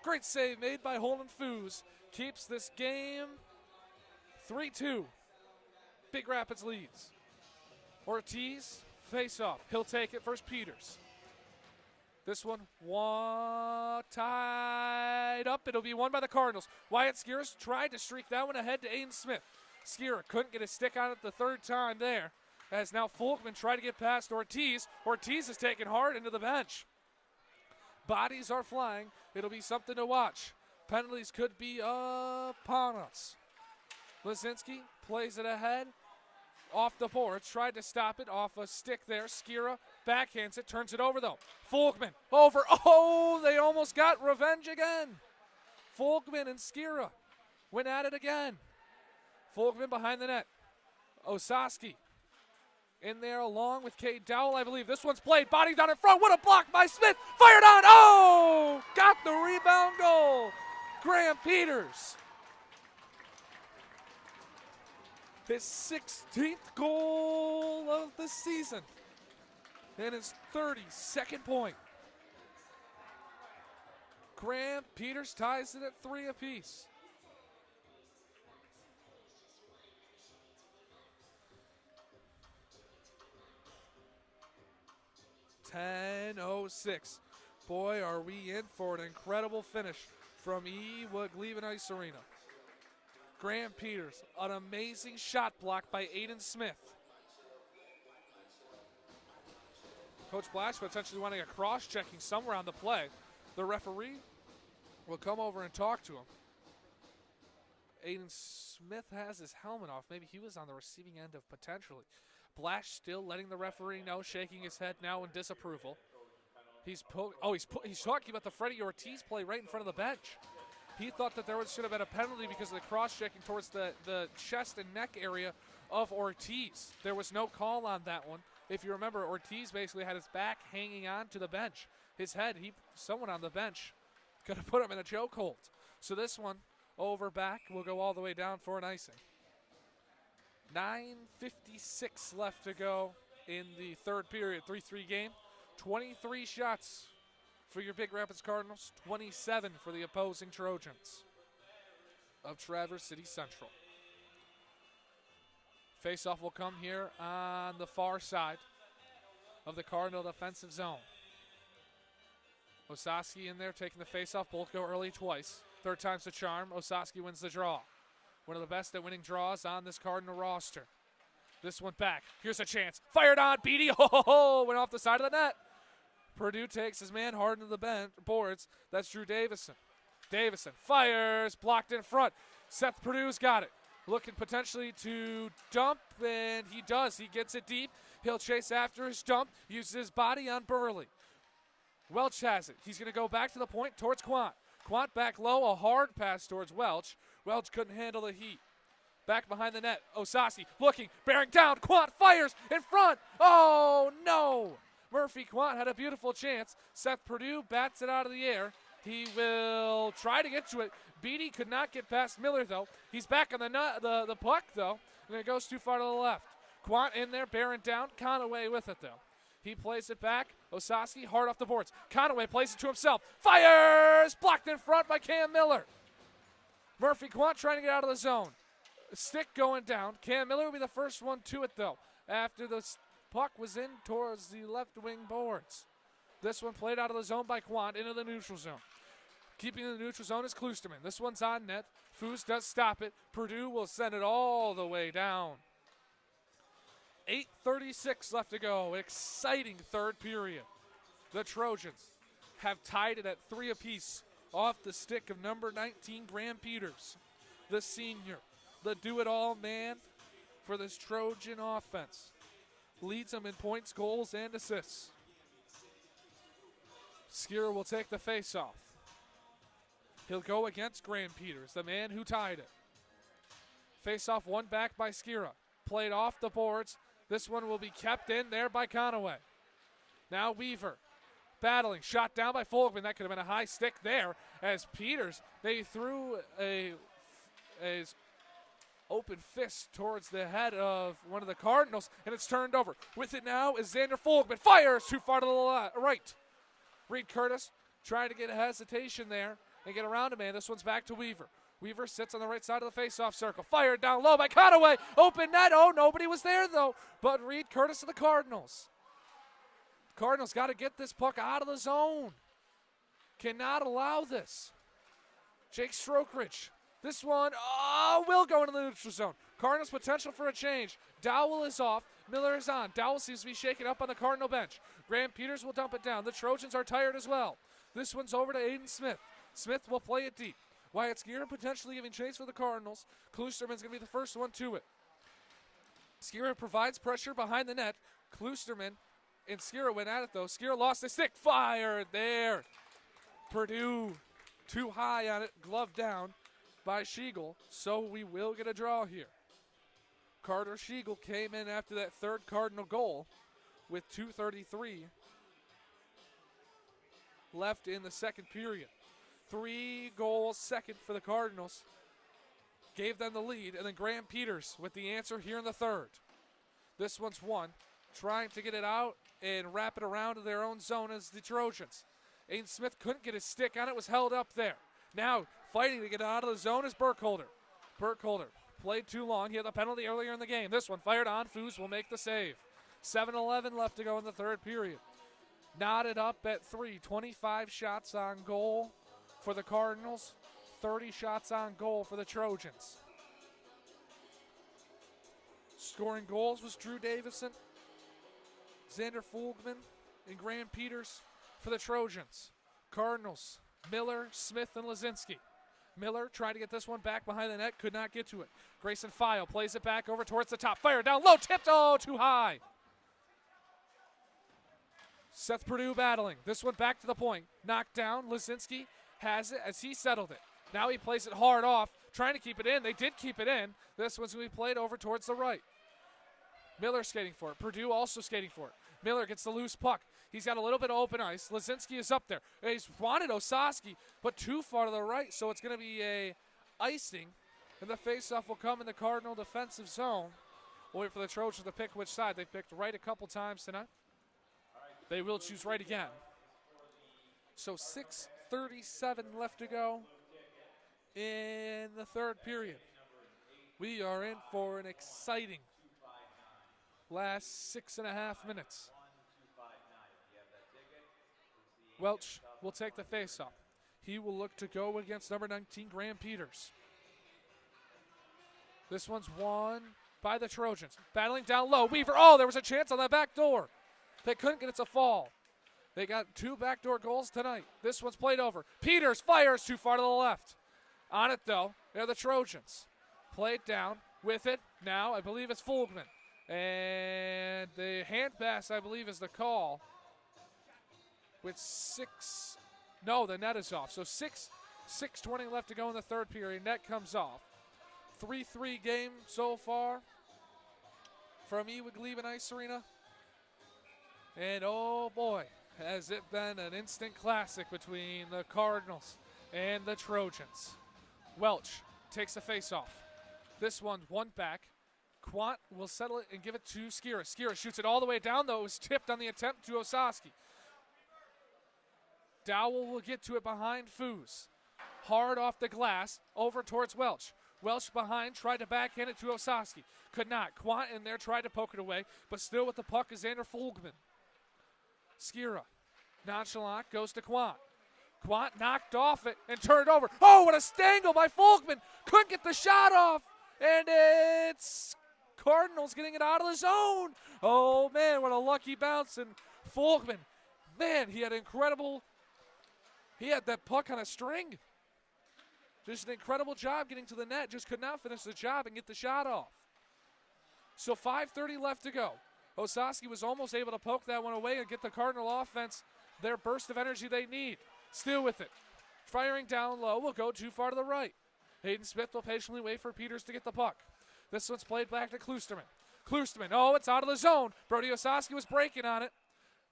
Great save made by Holden Foos. Keeps this game 3-2. Big Rapids leads. Ortiz, face-off. He'll take it versus Peters. This one tied up. It'll be won by the Cardinals. Wyatt Skira tried to streak that one ahead to Aiden Smith. Skira couldn't get a stick on it the third time there, as now Fulgman tried to get past Ortiz. Ortiz is taken hard into the bench. Bodies are flying. It'll be something to watch. Penalties could be upon us. Lazinski plays it ahead. Off the boards, tried to stop it off a stick there. Skira backhands it, turns it over though. Fulgman over. They almost got revenge again. Fulgman and Skira went at it again. Fulgman behind the net. Osowski in there along with Cade Dowell, I believe. This one's played. Body down in front. What a block by Smith. Fired on. Got the rebound goal. Graham Peters. His 16th goal of the season and his 32nd point. Graham Peters ties it at 3 apiece. .10:06. Boy, are we in for an incredible finish from Ewiglaben Ice Arena. Graham Peters, an amazing shot block by Aiden Smith. Coach Blash potentially wanting a cross-checking somewhere on the play. The referee will come over and talk to him. Aiden Smith has his helmet off. Maybe he was on the receiving end of potentially. Blash still letting the referee know, shaking his head now in disapproval. He's talking about the Freddie Ortiz play right in front of the bench. He thought that should have been a penalty because of the cross-checking towards the chest and neck area of Ortiz. There was no call on that one. If you remember, Ortiz basically had his back hanging on to the bench. His head, someone on the bench could have put him in a chokehold. So this one, over back, will go all the way down for an icing. 9:56 left to go in the third period, 3-3 game. 23 shots for your Big Rapids Cardinals, 27 for the opposing Trojans of Traverse City Central. Faceoff will come here on the far side of the Cardinal defensive zone. Osowski in there taking the faceoff. Both go early twice. Third time's the charm. Osowski wins the draw. One of the best at winning draws on this Cardinal roster. This one back. Here's a chance. Fired on. Beatty. Oh, went off the side of the net. Purdue takes his man hard into the boards. That's Drew Davison. Davison fires. Blocked in front. Seth Purdue's got it. Looking potentially to dump, and he does. He gets it deep. He'll chase after his dump. Uses his body on Burley. Welch has it. He's going to go back to the point towards Quant. Quant back low. A hard pass towards Welch. Welch couldn't handle the heat. Back behind the net. Osowski looking, bearing down. Quant fires in front. Oh, no. Murphy Quant had a beautiful chance. Seth Purdue bats it out of the air. He will try to get to it. Beatty could not get past Miller, though. He's back on the puck, though, and it goes too far to the left. Quant in there, bearing down. Conaway with it, though. He plays it back. Osowski hard off the boards. Conaway plays it to himself. Fires! Blocked in front by Cam Miller. Murphy Quant trying to get out of the zone. Stick going down. Cam Miller will be the first one to it, though, after the puck was in towards the left wing boards. This one played out of the zone by Quant into the neutral zone. Keeping in the neutral zone is Klusterman. This one's on net. Foos does stop it. Purdue will send it all the way down. 8:36 left to go. Exciting third period. The Trojans have tied it at 3 apiece off the stick of number 19, Graham Peters, the senior, the do-it-all man for this Trojan offense. Leads them in points, goals, and assists. Skira will take the face-off. He'll go against Graham Peters, the man who tied it. Face-off won back by Skira. Played off the boards. This one will be kept in there by Conaway. Now Weaver battling. Shot down by Folkman. That could have been a high stick there as Peters, they threw a open fist towards the head of one of the Cardinals, and it's turned over. With it now is Xander Folkman. Fires too far to the right. Reed Curtis trying to get a hesitation there and get around a man. This one's back to Weaver. Weaver sits on the right side of the face-off circle. Fired down low by Conaway. Open net. Oh, nobody was there, though. But Reed Curtis of the Cardinals. Cardinals got to get this puck out of the zone. Cannot allow this. Jake Strokeridge. This one will go into the neutral zone. Cardinals potential for a change. Dowell is off. Miller is on. Dowell seems to be shaken up on the Cardinal bench. Graham Peters will dump it down. The Trojans are tired as well. This one's over to Aiden Smith. Smith will play it deep. Wyatt Skira potentially giving chase for the Cardinals. Klusterman's going to be the first one to it. Skira provides pressure behind the net. Klusterman and Skira went at it, though. Skira lost the stick. Fired there. Purdue too high on it. Glove down by Schiegel. So we will get a draw here. Carter Schiegel came in after that third Cardinal goal with 2:33 left in the second period. 3-goal second for the Cardinals. Gave them the lead, and then Graham Peters with the answer here in the third. This one's won. Trying to get it out and wrap it around to their own zone as the Trojans. Aiden Smith couldn't get his stick on it, was held up there. Now fighting to get it out of the zone is Burkholder. Burkholder played too long. He had the penalty earlier in the game. This one fired on. Foos will make the save. 7:11 left to go in the third period. Knotted up at 3. 25 shots on goal for the Cardinals. 30 shots on goal for the Trojans. Scoring goals was Drew Davison, Xander Fulgman, and Graham Peters for the Trojans. Cardinals, Miller, Smith, and Lazinski. Miller tried to get this one back behind the net, could not get to it. Grayson File plays it back over towards the top. Fire down low, tipped, oh, too high. Seth Perdue battling. This one back to the point. Knocked down. Lazinski has it as he settled it. Now he plays it hard off, trying to keep it in. They did keep it in. This one's going to be played over towards the right. Miller skating for it. Perdue also skating for it. Miller gets the loose puck. He's got a little bit of open ice. Lazinski is up there. He's wanted Osaski, but too far to the right, so it's going to be a icing, and the faceoff will come in the Cardinal defensive zone. We'll wait for the Trojans to pick which side. They picked right a couple times tonight. They will choose right again. So 6:37 left to go in the third period. We are in for an exciting last 6.5 minutes. Welch will take the faceoff. He will look to go against number 19, Graham Peters. This one's won by the Trojans. Battling down low. Weaver, oh, there was a chance on that back door. They couldn't get it to fall. They got 2 backdoor goals tonight. This one's played over. Peters fires too far to the left. On it, though, they're the Trojans. Played down with it. Now, I believe it's Fulgman. And the hand pass, I believe, is the call. With 6. No, the net is off. So 6:20 left to go in the third period. Net comes off. 3-3 game so far from Ewiglaben Ice Arena. And oh boy, has it been an instant classic between the Cardinals and the Trojans. Welch takes the face-off. This one's one back. Quant will settle it and give it to Skira. Skira shoots it all the way down, though. It was tipped on the attempt to Osaski. Dowell will get to it behind Foos. Hard off the glass, over towards Welch. Welch behind, tried to backhand it to Osaski. Could not. Quant in there tried to poke it away, but still with the puck is Xander Fulgman. Skira, nonchalant, goes to Quant. Quant knocked off it and turned over. Oh, what a stangle by Fulgman. Couldn't get the shot off. And it's Cardinals getting it out of the zone. Oh, man, what a lucky bounce. And Fulgman, man, he had that puck on a string. Just an incredible job getting to the net. Just could not finish the job and get the shot off. So 5:30 left to go. Osaski was almost able to poke that one away and get the Cardinal offense their burst of energy they need. Still with it. Firing down low will go too far to the right. Hayden Smith will patiently wait for Peters to get the puck. This one's played back to Kloosterman. Kloosterman, oh, it's out of the zone. Brody Osaski was breaking on it.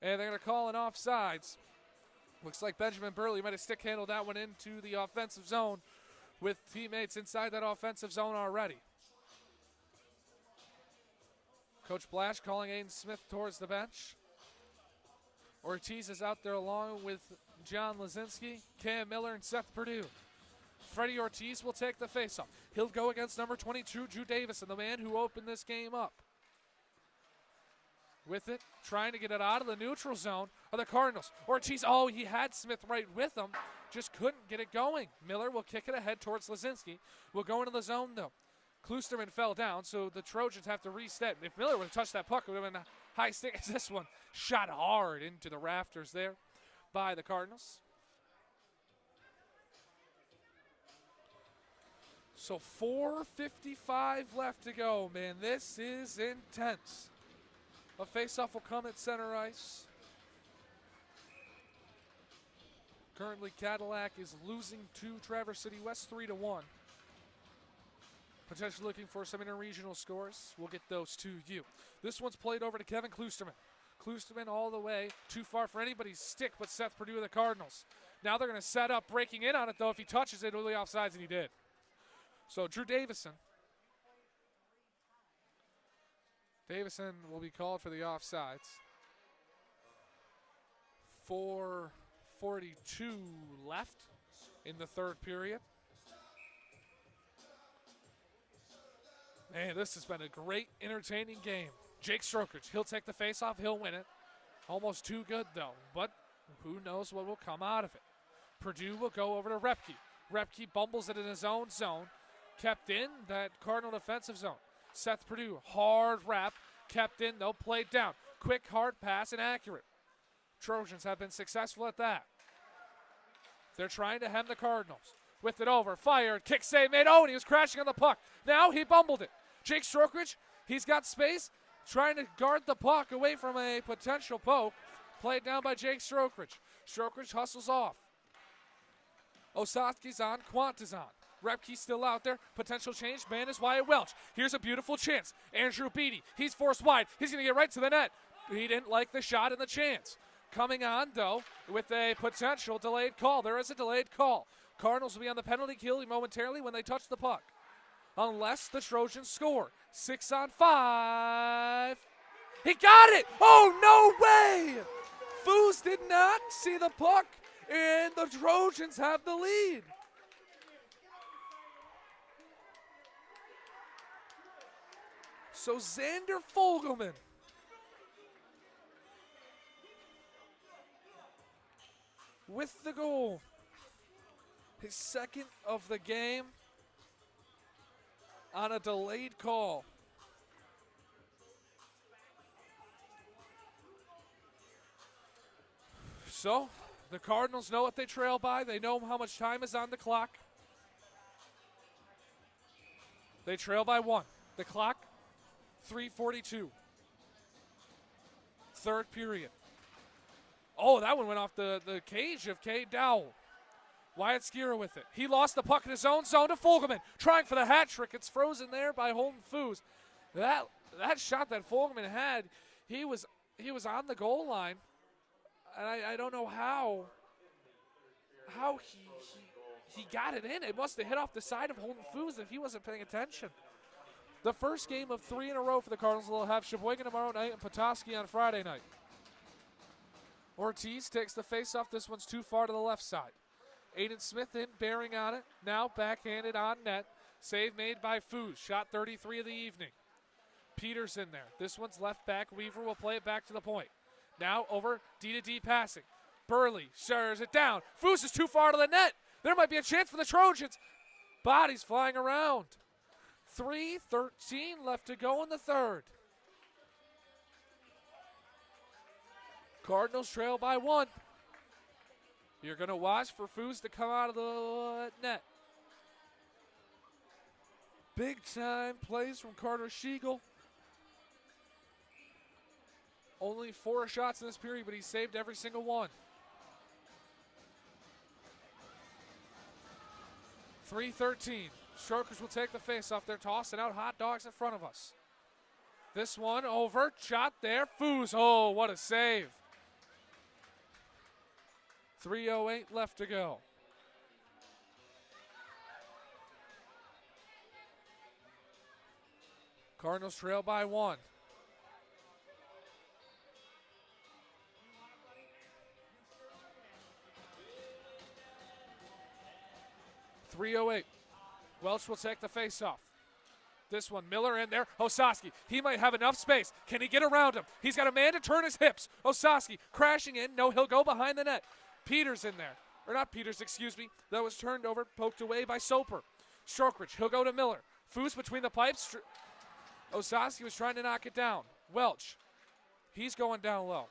And they're going to call an offsides. Looks like Benjamin Burley might have stick handled that one into the offensive zone with teammates inside that offensive zone already. Coach Blash calling Aiden Smith towards the bench. Ortiz is out there along with John Lazinski, Cam Miller, and Seth Perdue. Freddie Ortiz will take the faceoff. He'll go against number 22, Drew Davison, the man who opened this game up. With it, trying to get it out of the neutral zone are the Cardinals. Ortiz, oh, he had Smith right with him, just couldn't get it going. Miller will kick it ahead towards Lazinski. Will go into the zone, though. Kloosterman fell down, so the Trojans have to reset. If Miller would have touched that puck, it would have been a high stick. This one shot hard into the rafters there by the Cardinals. So 4:55 left to go, man. This is intense. A faceoff will come at center ice. Currently, Cadillac is losing to Traverse City West 3-1. Potentially looking for some interregional scores. We'll get those to you. This one's played over to Kevin Kloosterman. Kloosterman all the way, too far for anybody's stick but Seth Perdue of the Cardinals. Now they're going to set up, breaking in on it, though. If he touches it, it'll be offsides, and he did. So Drew Davison. Davison will be called for the offsides. 4:42 left in the third period. Man, this has been a great, entertaining game. Jake Strokridge, he'll take the faceoff, he'll win it. Almost too good, though, but who knows what will come out of it. Purdue will go over to Repke. Repke bumbles it in his own zone, kept in that Cardinal defensive zone. Seth Purdue, hard wrap, kept in, though, played down. Quick, hard pass, and accurate. Trojans have been successful at that. They're trying to hem the Cardinals. With it over, fired, kick save made. Oh, and he was crashing on the puck. Now he bumbled it. Jake Strokridge, he's got space, trying to guard the puck away from a potential poke. Played down by Jake Strokridge. Strokridge hustles off. Osaski's on, Quant is on. Repke's still out there. Potential change. Man is Wyatt Welch. Here's a beautiful chance. Andrew Beatty. He's forced wide. He's going to get right to the net. He didn't like the shot and the chance. Coming on, though, with a potential delayed call. There is a delayed call. Cardinals will be on the penalty kill momentarily when they touch the puck. Unless the Trojans score. 6-on-5. He got it! Oh, no way! Foos did not see the puck, and the Trojans have the lead. So Xander Fogelman with the goal. His second of the game on a delayed call. So the Cardinals know what they trail by. They know how much time is on the clock. They trail by 1. The clock, 3:42. Third period. Oh, that one went off the cage of Cade Dowell. Wyatt Skira with it. He lost the puck in his own zone to Fogelman, trying for the hat trick. It's frozen there by Holden Foos. That shot that Fogelman had, he was on the goal line, and I don't know how he got it in. It must have hit off the side of Holden Foos if he wasn't paying attention. The first game of 3 in a row for the Cardinals. They'll have Sheboygan tomorrow night and Petoskey on Friday night. Ortiz takes the faceoff. This one's too far to the left side. Aiden Smith in, bearing on it. Now backhanded on net. Save made by Foos. Shot 33 of the evening. Peters in there. This one's left back. Weaver will play it back to the point. Now over D-to-D passing. Burley shares it down. Foos is too far to the net. There might be a chance for the Trojans. Bodies flying around. 3:13 left to go in the third. Cardinals trail by 1. You're going to watch for Foos to come out of the net. Big time plays from Carter Shiegel. Only 4 shots in this period, but he saved every single one. 3:13. Strokers will take the face-off. They're tossing out hot dogs in front of us. This one over. Shot there. Foos. Oh, what a save. 3:08 left to go. Cardinals trail by 1. .308. Welch will take the face-off. This one, Miller in there. Osaski, he might have enough space. Can he get around him? He's got a man to turn his hips. Osaski crashing in. No, he'll go behind the net. Peters in there. Or not Peters, excuse me. That was turned over, poked away by Soper. Strokridge, he'll go to Miller. Foos between the pipes. Osaski was trying to knock it down. Welch, he's going down low.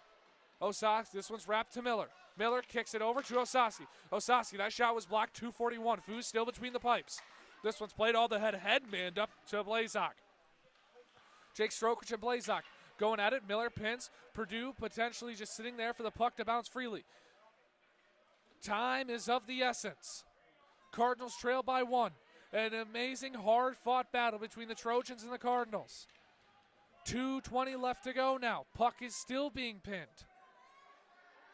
Osaski, this one's wrapped to Miller. Miller kicks it over to Osaski. Osaski, that shot was blocked, 2:41. Foos still between the pipes. This one's played all the head manned up to Blazak. Jake Strokridge and Blazak going at it. Miller pins. Purdue potentially just sitting there for the puck to bounce freely. Time is of the essence. Cardinals trail by 1. An amazing, hard-fought battle between the Trojans and the Cardinals. 2:20 left to go now. Puck is still being pinned.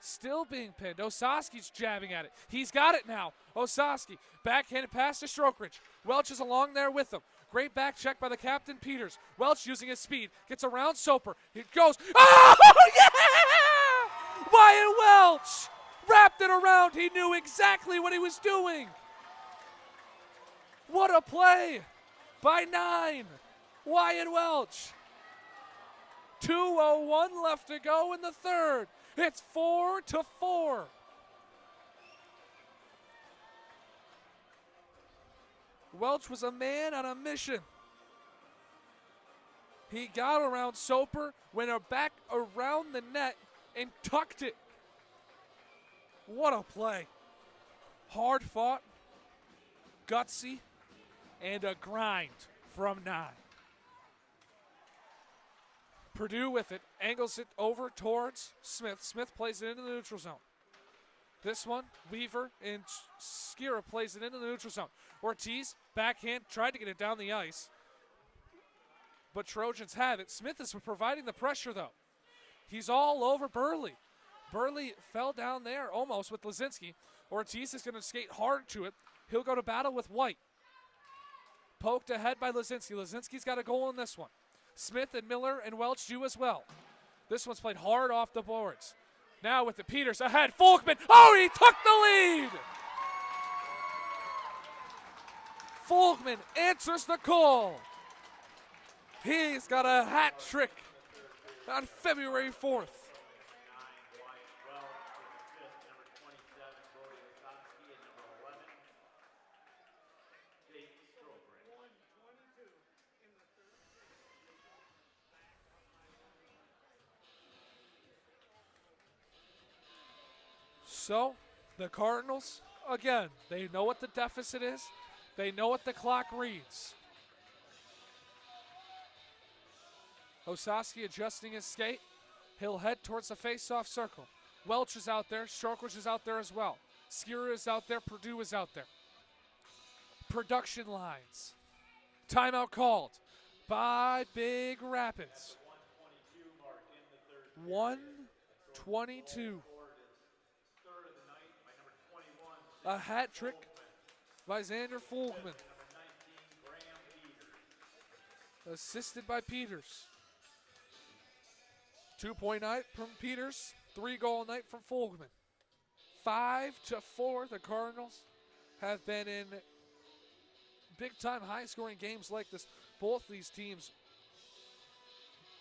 Still being pinned. Osaski's jabbing at it. He's got it now. Osaski, backhanded pass to Strokeridge. Welch is along there with him. Great back check by the captain, Peters. Welch using his speed. Gets around Soper. He goes. Oh, yeah! Wyatt Welch wrapped it around. He knew exactly what he was doing. What a play by 9. Wyatt Welch. 2:01 left to go in the third. It's 4-4. Welch was a man on a mission. He got around Soper, went back around the net, and tucked it. What a play. Hard fought, gutsy, and a grind from 9. Purdue with it, angles it over towards Smith. Smith plays it into the neutral zone. This one, Weaver and Skira plays it into the neutral zone. Ortiz, backhand, tried to get it down the ice, but Trojans have it. Smith is providing the pressure, though. He's all over Burley. Burley fell down there almost with Lazinski. Ortiz is going to skate hard to it. He'll go to battle with White. Poked ahead by Lazinski. Lazinski's got a goal in this one. Smith and Miller and Welch do as well. This one's played hard off the boards. Now with the Peters ahead. Folkman. Oh, he took the lead. Folkman answers the call. He's got a hat trick on February 4th. So, the Cardinals, again, they know what the deficit is. They know what the clock reads. Osaski adjusting his skate. He'll head towards the face-off circle. Welch is out there. Strokeridge is out there as well. Skira is out there. Purdue is out there. Production lines. Timeout called by Big Rapids. 1:22. A hat trick by Xander Folkman. Assisted by Peters. 2-point night from Peters. 3-goal night from Folkman. 5-4. The Cardinals have been in big-time high-scoring games like this. Both these teams'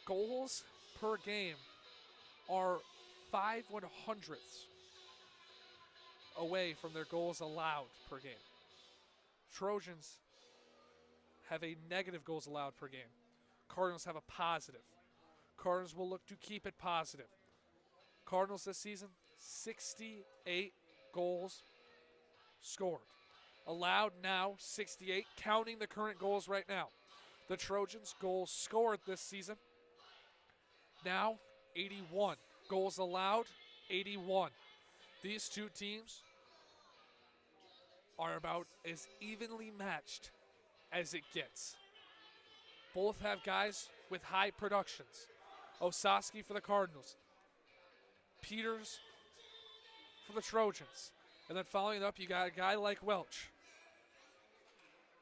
goals per game are 5/100ths away from their goals allowed per game. Trojans have a negative goals allowed per game. Cardinals have a positive. Cardinals will look to keep it positive. Cardinals this season, 68 goals scored. Allowed now, 68, counting the current goals right now. The Trojans' goals scored this season, now 81. Goals allowed, 81. These two teams are about as evenly matched as it gets. Both have guys with high productions. Osaski for the Cardinals. Peters for the Trojans. And then following it up, you got a guy like Welch.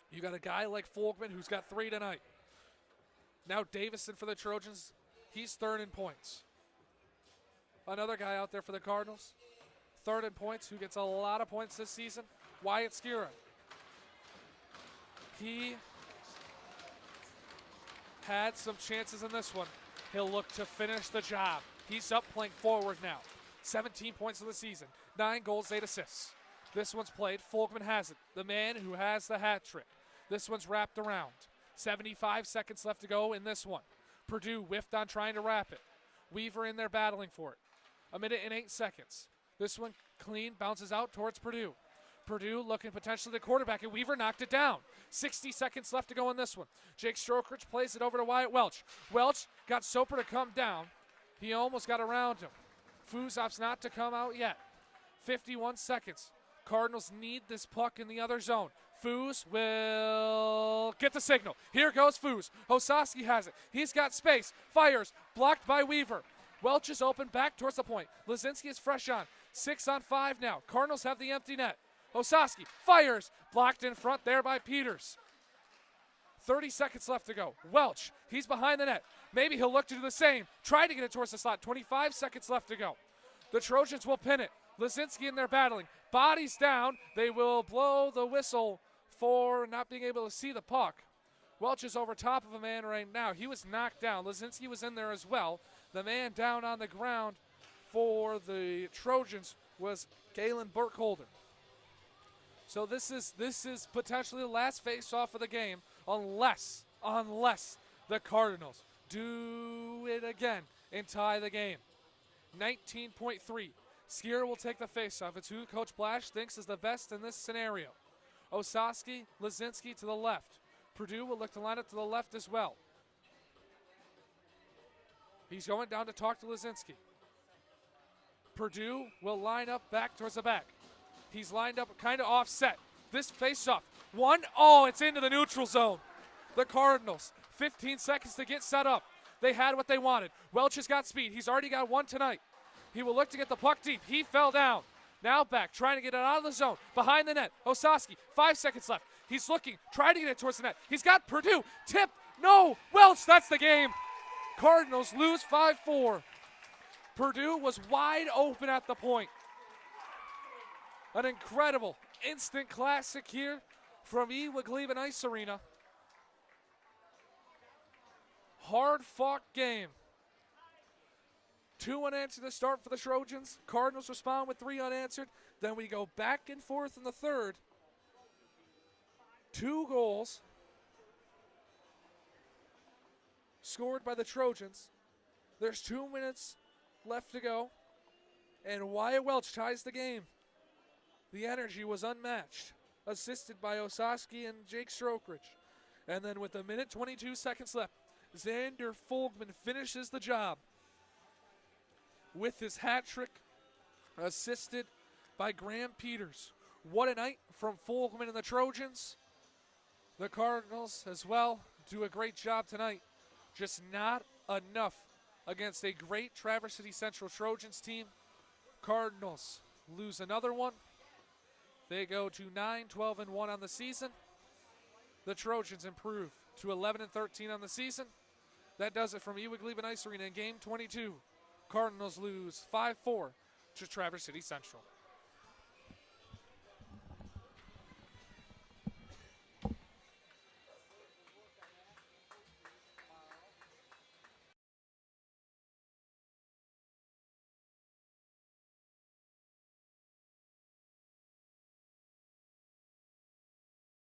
You got a guy like Folkman who's got 3 tonight. Now Davison for the Trojans. He's third in points. Another guy out there for the Cardinals. Third in points, who gets a lot of points this season, Wyatt Skira. He had some chances in this one. He'll look to finish the job. He's up playing forward now. 17 points in the season, 9 goals, 8 assists. This one's played. Folkman has it. The man who has the hat trick. This one's wrapped around. 75 seconds left to go in this one. Purdue whiffed on trying to wrap it. Weaver in there battling for it. 1:08 seconds. This one clean, bounces out towards Purdue. Purdue looking potentially the quarterback, and Weaver knocked it down. 60 seconds left to go in this one. Jake Strokeridge plays it over to Wyatt Welch. Welch got Soper to come down. He almost got around him. Fuzop's not to come out yet. 51 seconds. Cardinals need this puck in the other zone. Foos will get the signal. Here goes Foos. Osaski has it. He's got space. Fires. Blocked by Weaver. Welch is open back towards the point. Lazinski is fresh on. 6 on 5 now. Cardinals have the empty net. Osaski fires. Blocked in front there by Peters. 30 seconds left to go. Welch, he's behind the net. Maybe he'll look to do the same. Try to get it towards the slot. 25 seconds left to go. The Trojans will pin it. Lazinski and they're battling. Bodies down. They will blow the whistle for not being able to see the puck. Welch is over top of a man right now. He was knocked down. Lazinski was in there as well. The man down on the ground for the Trojans was Galen Burkholder. So this is potentially the last face-off of the game unless the Cardinals do it again and tie the game. 19.3. Skier will take the face-off. It's who Coach Blash thinks is the best in this scenario. Osaski, Lazinski to the left. Purdue will look to line up to the left as well. He's going down to talk to Lazinski. Purdue will line up back towards the back. He's lined up kind of offset. This face-off. It's into the neutral zone. The Cardinals, 15 seconds to get set up. They had what they wanted. Welch has got speed. He's already got one tonight. He will look to get the puck deep. He fell down. Now back, trying to get it out of the zone. Behind the net, Osaski, 5 seconds left. He's looking, trying to get it towards the net. He's got Purdue, tipped, no, Welch, that's the game. Cardinals lose 5-4. Purdue was wide open at the point. An incredible instant classic here from Ewiglaben Ice Arena. Hard-fought game. 2 unanswered to start for the Trojans. Cardinals respond with 3 unanswered. Then we go back and forth in the third. 2 goals scored by the Trojans. There's 2 minutes left to go. And Wyatt Welch ties the game. The energy was unmatched. Assisted by Osaski and Jake Strokridge. And then with 1:22 seconds left, Xander Folkman finishes the job with his hat trick, assisted by Graham Peters. What a night from Folkman and the Trojans. The Cardinals as well do a great job tonight. Just not enough against a great Traverse City Central Trojans team. Cardinals lose another one. They go to 9-12-1 on the season. The Trojans improve to 11-13 on the season. That does it from Ewiglaben Ice Arena in Game 22. Cardinals lose 5-4 to Traverse City Central.